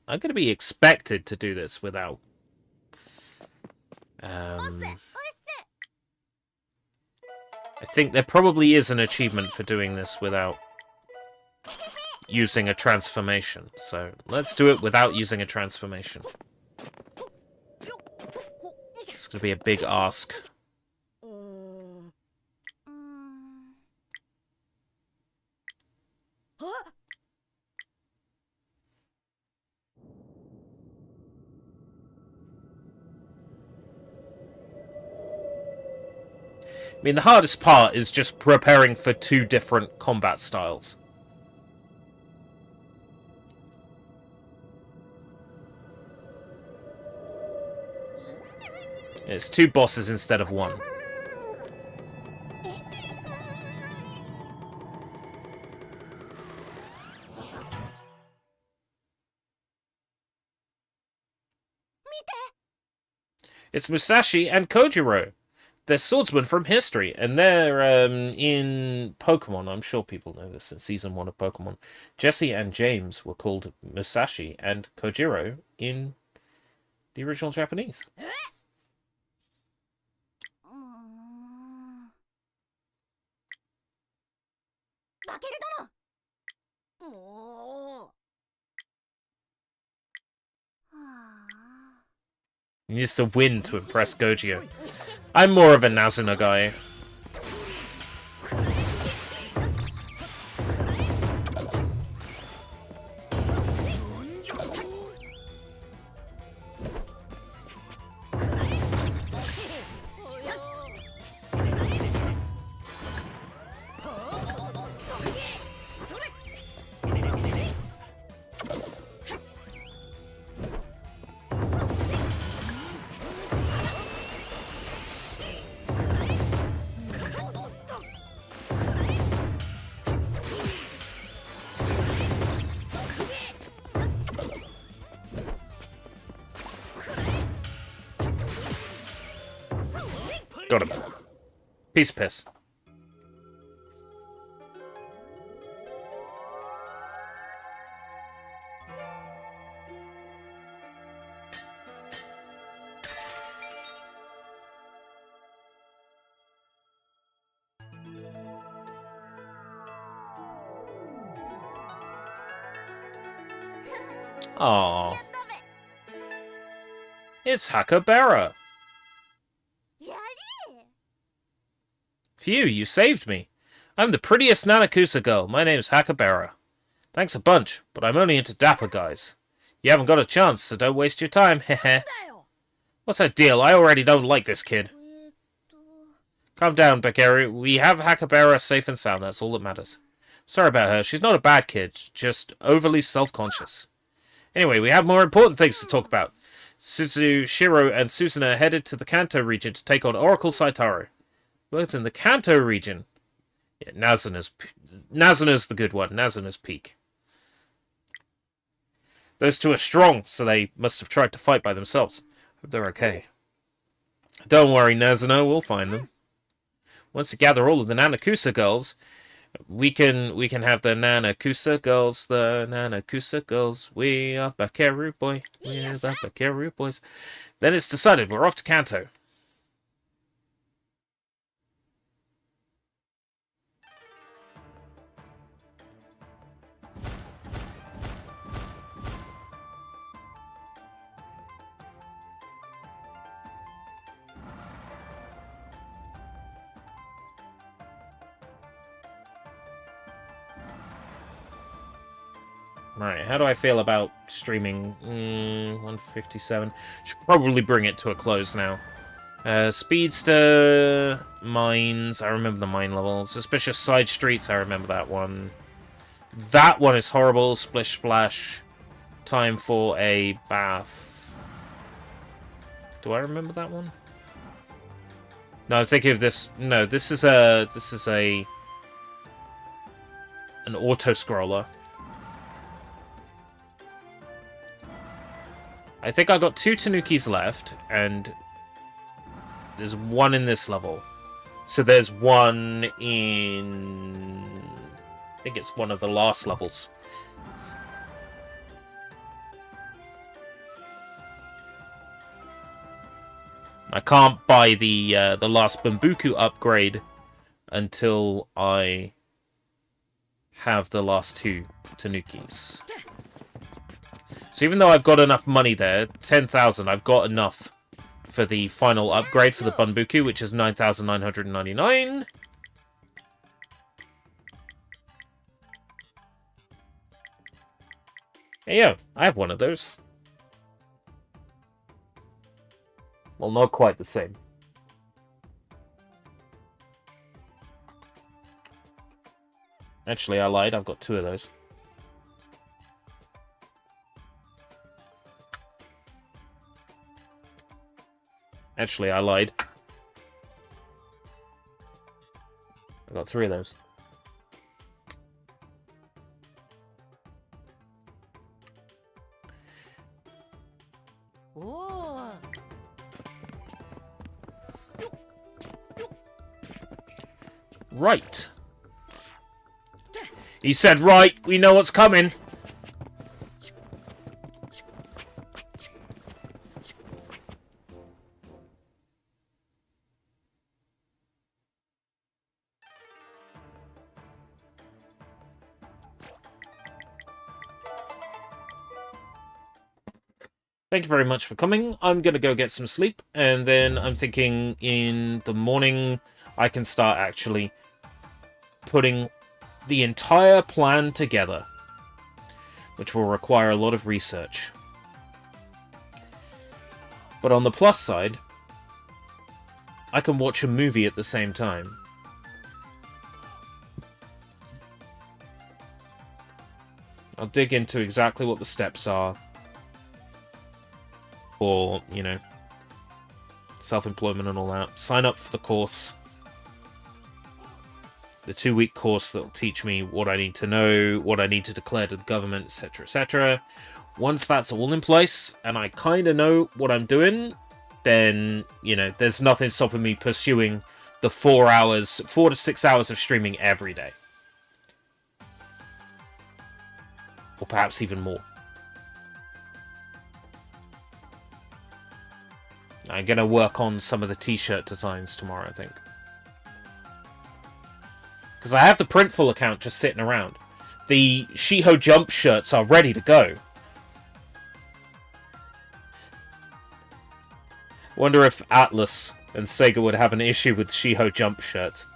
I'm going to be expected to do this without... I think there probably is an achievement for doing this without using a transformation. So let's do it without using a transformation. It's going to be a big ask. I mean, the hardest part is just preparing for two different combat styles. It's two bosses instead of one. It's Musashi and Kojiro. They're swordsmen from history, and they're in Pokemon. I'm sure people know this in Season 1 of Pokemon. Jesse and James were called Musashi and Kojiro in the original Japanese. He needs to win to impress Gojiro. I'm more of a Nazuna guy. Got him. Piece of piss. Aww. It's Hakabara. Phew, you saved me. I'm the prettiest Nanakusa girl. My name's Hakabara. Thanks a bunch, but I'm only into dapper guys. You haven't got a chance, so don't waste your time, heh. What's that deal? I already don't like this kid. Calm down, Bakeru. We have Hakabara safe and sound, that's all that matters. Sorry about her. She's not a bad kid, just overly self-conscious. Anyway, we have more important things to talk about. Suzu, Shiro, and Susuna headed to the Kanto region to take on Oracle Saitaro. Both in the Kanto region. Yeah, Nazuna's the good one. Nazuna's peak. Those two are strong, so they must have tried to fight by themselves. Hope they're okay. Don't worry, Nazuna, we'll find them. Once you gather all of the Nanakusa girls, we can have the Nanakusa girls, We are Bakeru boy. We're the Bakeru boys. Then it's decided, we're off to Kanto. Right, how do I feel about streaming? 157. Should probably bring it to a close now. Speedster, mines, I remember the mine levels. Suspicious side streets, I remember that one. That one is horrible. Splish Splash. Time for a bath. Do I remember that one? No, I'm thinking of this. No, this is an auto-scroller. I think I got 2 Tanukis left, and there's one in this level. So there's one in... I think it's one of the last levels. I can't buy the last Bambuku upgrade until I have the last 2 Tanukis. So even though I've got enough money there, 10,000, I've got enough for the final upgrade for the Bunbuku, which is 9,999. Hey, yeah, I have one of those. Well, not quite the same. Actually, I lied. I've got 2 of those. Actually, I lied. I got 3 of those. Oh. Right. He said, right, we know what's coming. Thank you very much for coming. I'm going to go get some sleep, and then I'm thinking in the morning I can start actually putting the entire plan together, which will require a lot of research. But on the plus side, I can watch a movie at the same time. I'll dig into exactly what the steps are. Or, you know, self-employment and all that. Sign up for the course. The 2-week course that will teach me what I need to know, what I need to declare to the government, etc., etc. Once that's all in place, and I kind of know what I'm doing, then, you know, there's nothing stopping me pursuing the 4 to 6 hours of streaming every day. Or perhaps even more. I'm going to work on some of the t-shirt designs tomorrow, I think. Because I have the Printful account just sitting around. The Shiho Jump shirts are ready to go. Wonder if Atlas and Sega would have an issue with Shiho Jump shirts.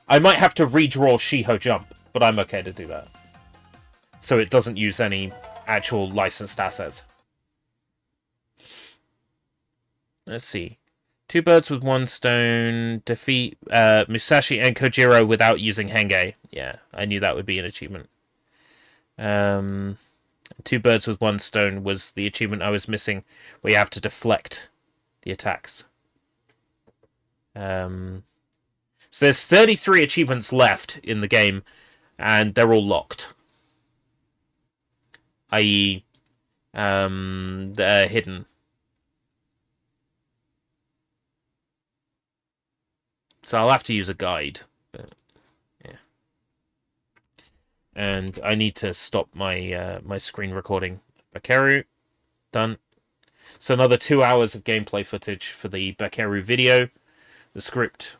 I might have to redraw Shiho Jump, but I'm okay to do that. So it doesn't use any actual licensed assets. Let's see. 2 birds with 1 stone. Defeat Musashi and Kojiro without using Henge. Yeah, I knew that would be an achievement. 2 birds with 1 stone was the achievement I was missing, where you have to deflect the attacks. So there's 33 achievements left in the game, and they're all locked. I.e., they're hidden. So I'll have to use a guide. But, yeah. And I need to stop my my screen recording. Bakeru, done. So another 2 hours of gameplay footage for the Bakeru video, the script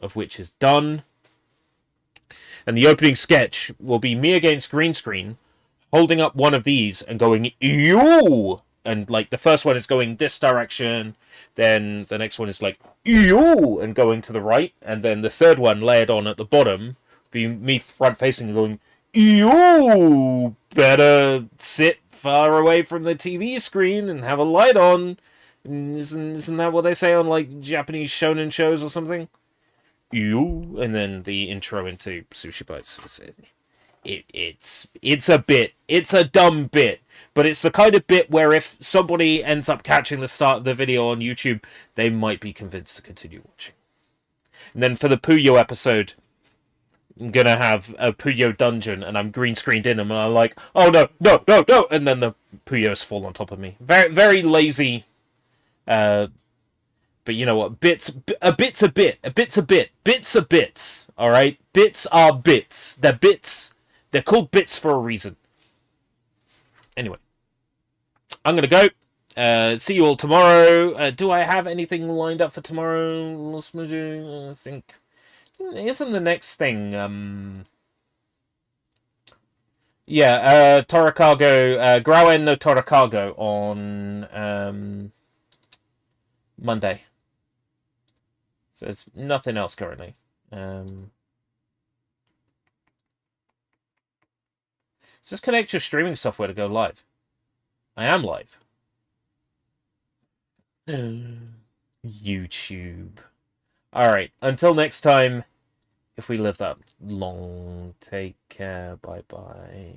of which is done. And the opening sketch will be me against green screen, holding up one of these and going, ew! And, like, the first one is going this direction, then the next one is like, ew! And going to the right, and then the third one layered on at the bottom, be me front-facing and going, ew! Better sit far away from the TV screen and have a light on. Isn't that what they say on, like, Japanese shonen shows or something? Ew! And then the intro into Sushi Bites. It's a bit. It's a dumb bit. But it's the kind of bit where if somebody ends up catching the start of the video on YouTube, they might be convinced to continue watching. And then for the Puyo episode, I'm going to have a Puyo dungeon, and I'm green screened in them, and I'm like, oh no, no, no, no! And then the Puyos fall on top of me. Very, very lazy. But you know what? A bit's a bit. A bit's a bit. Bits are bits. Alright? Bits are bits. They're bits. They're called bits for a reason. Anyway. I'm going to go. See you all tomorrow. Do I have anything lined up for tomorrow? I think. Isn't the next thing? Yeah, Torakago. Grauen no Torakago on Monday. So there's nothing else currently. Just connect your streaming software to go live. I am live. YouTube. Alright, until next time, if we live that long, take care, bye-bye.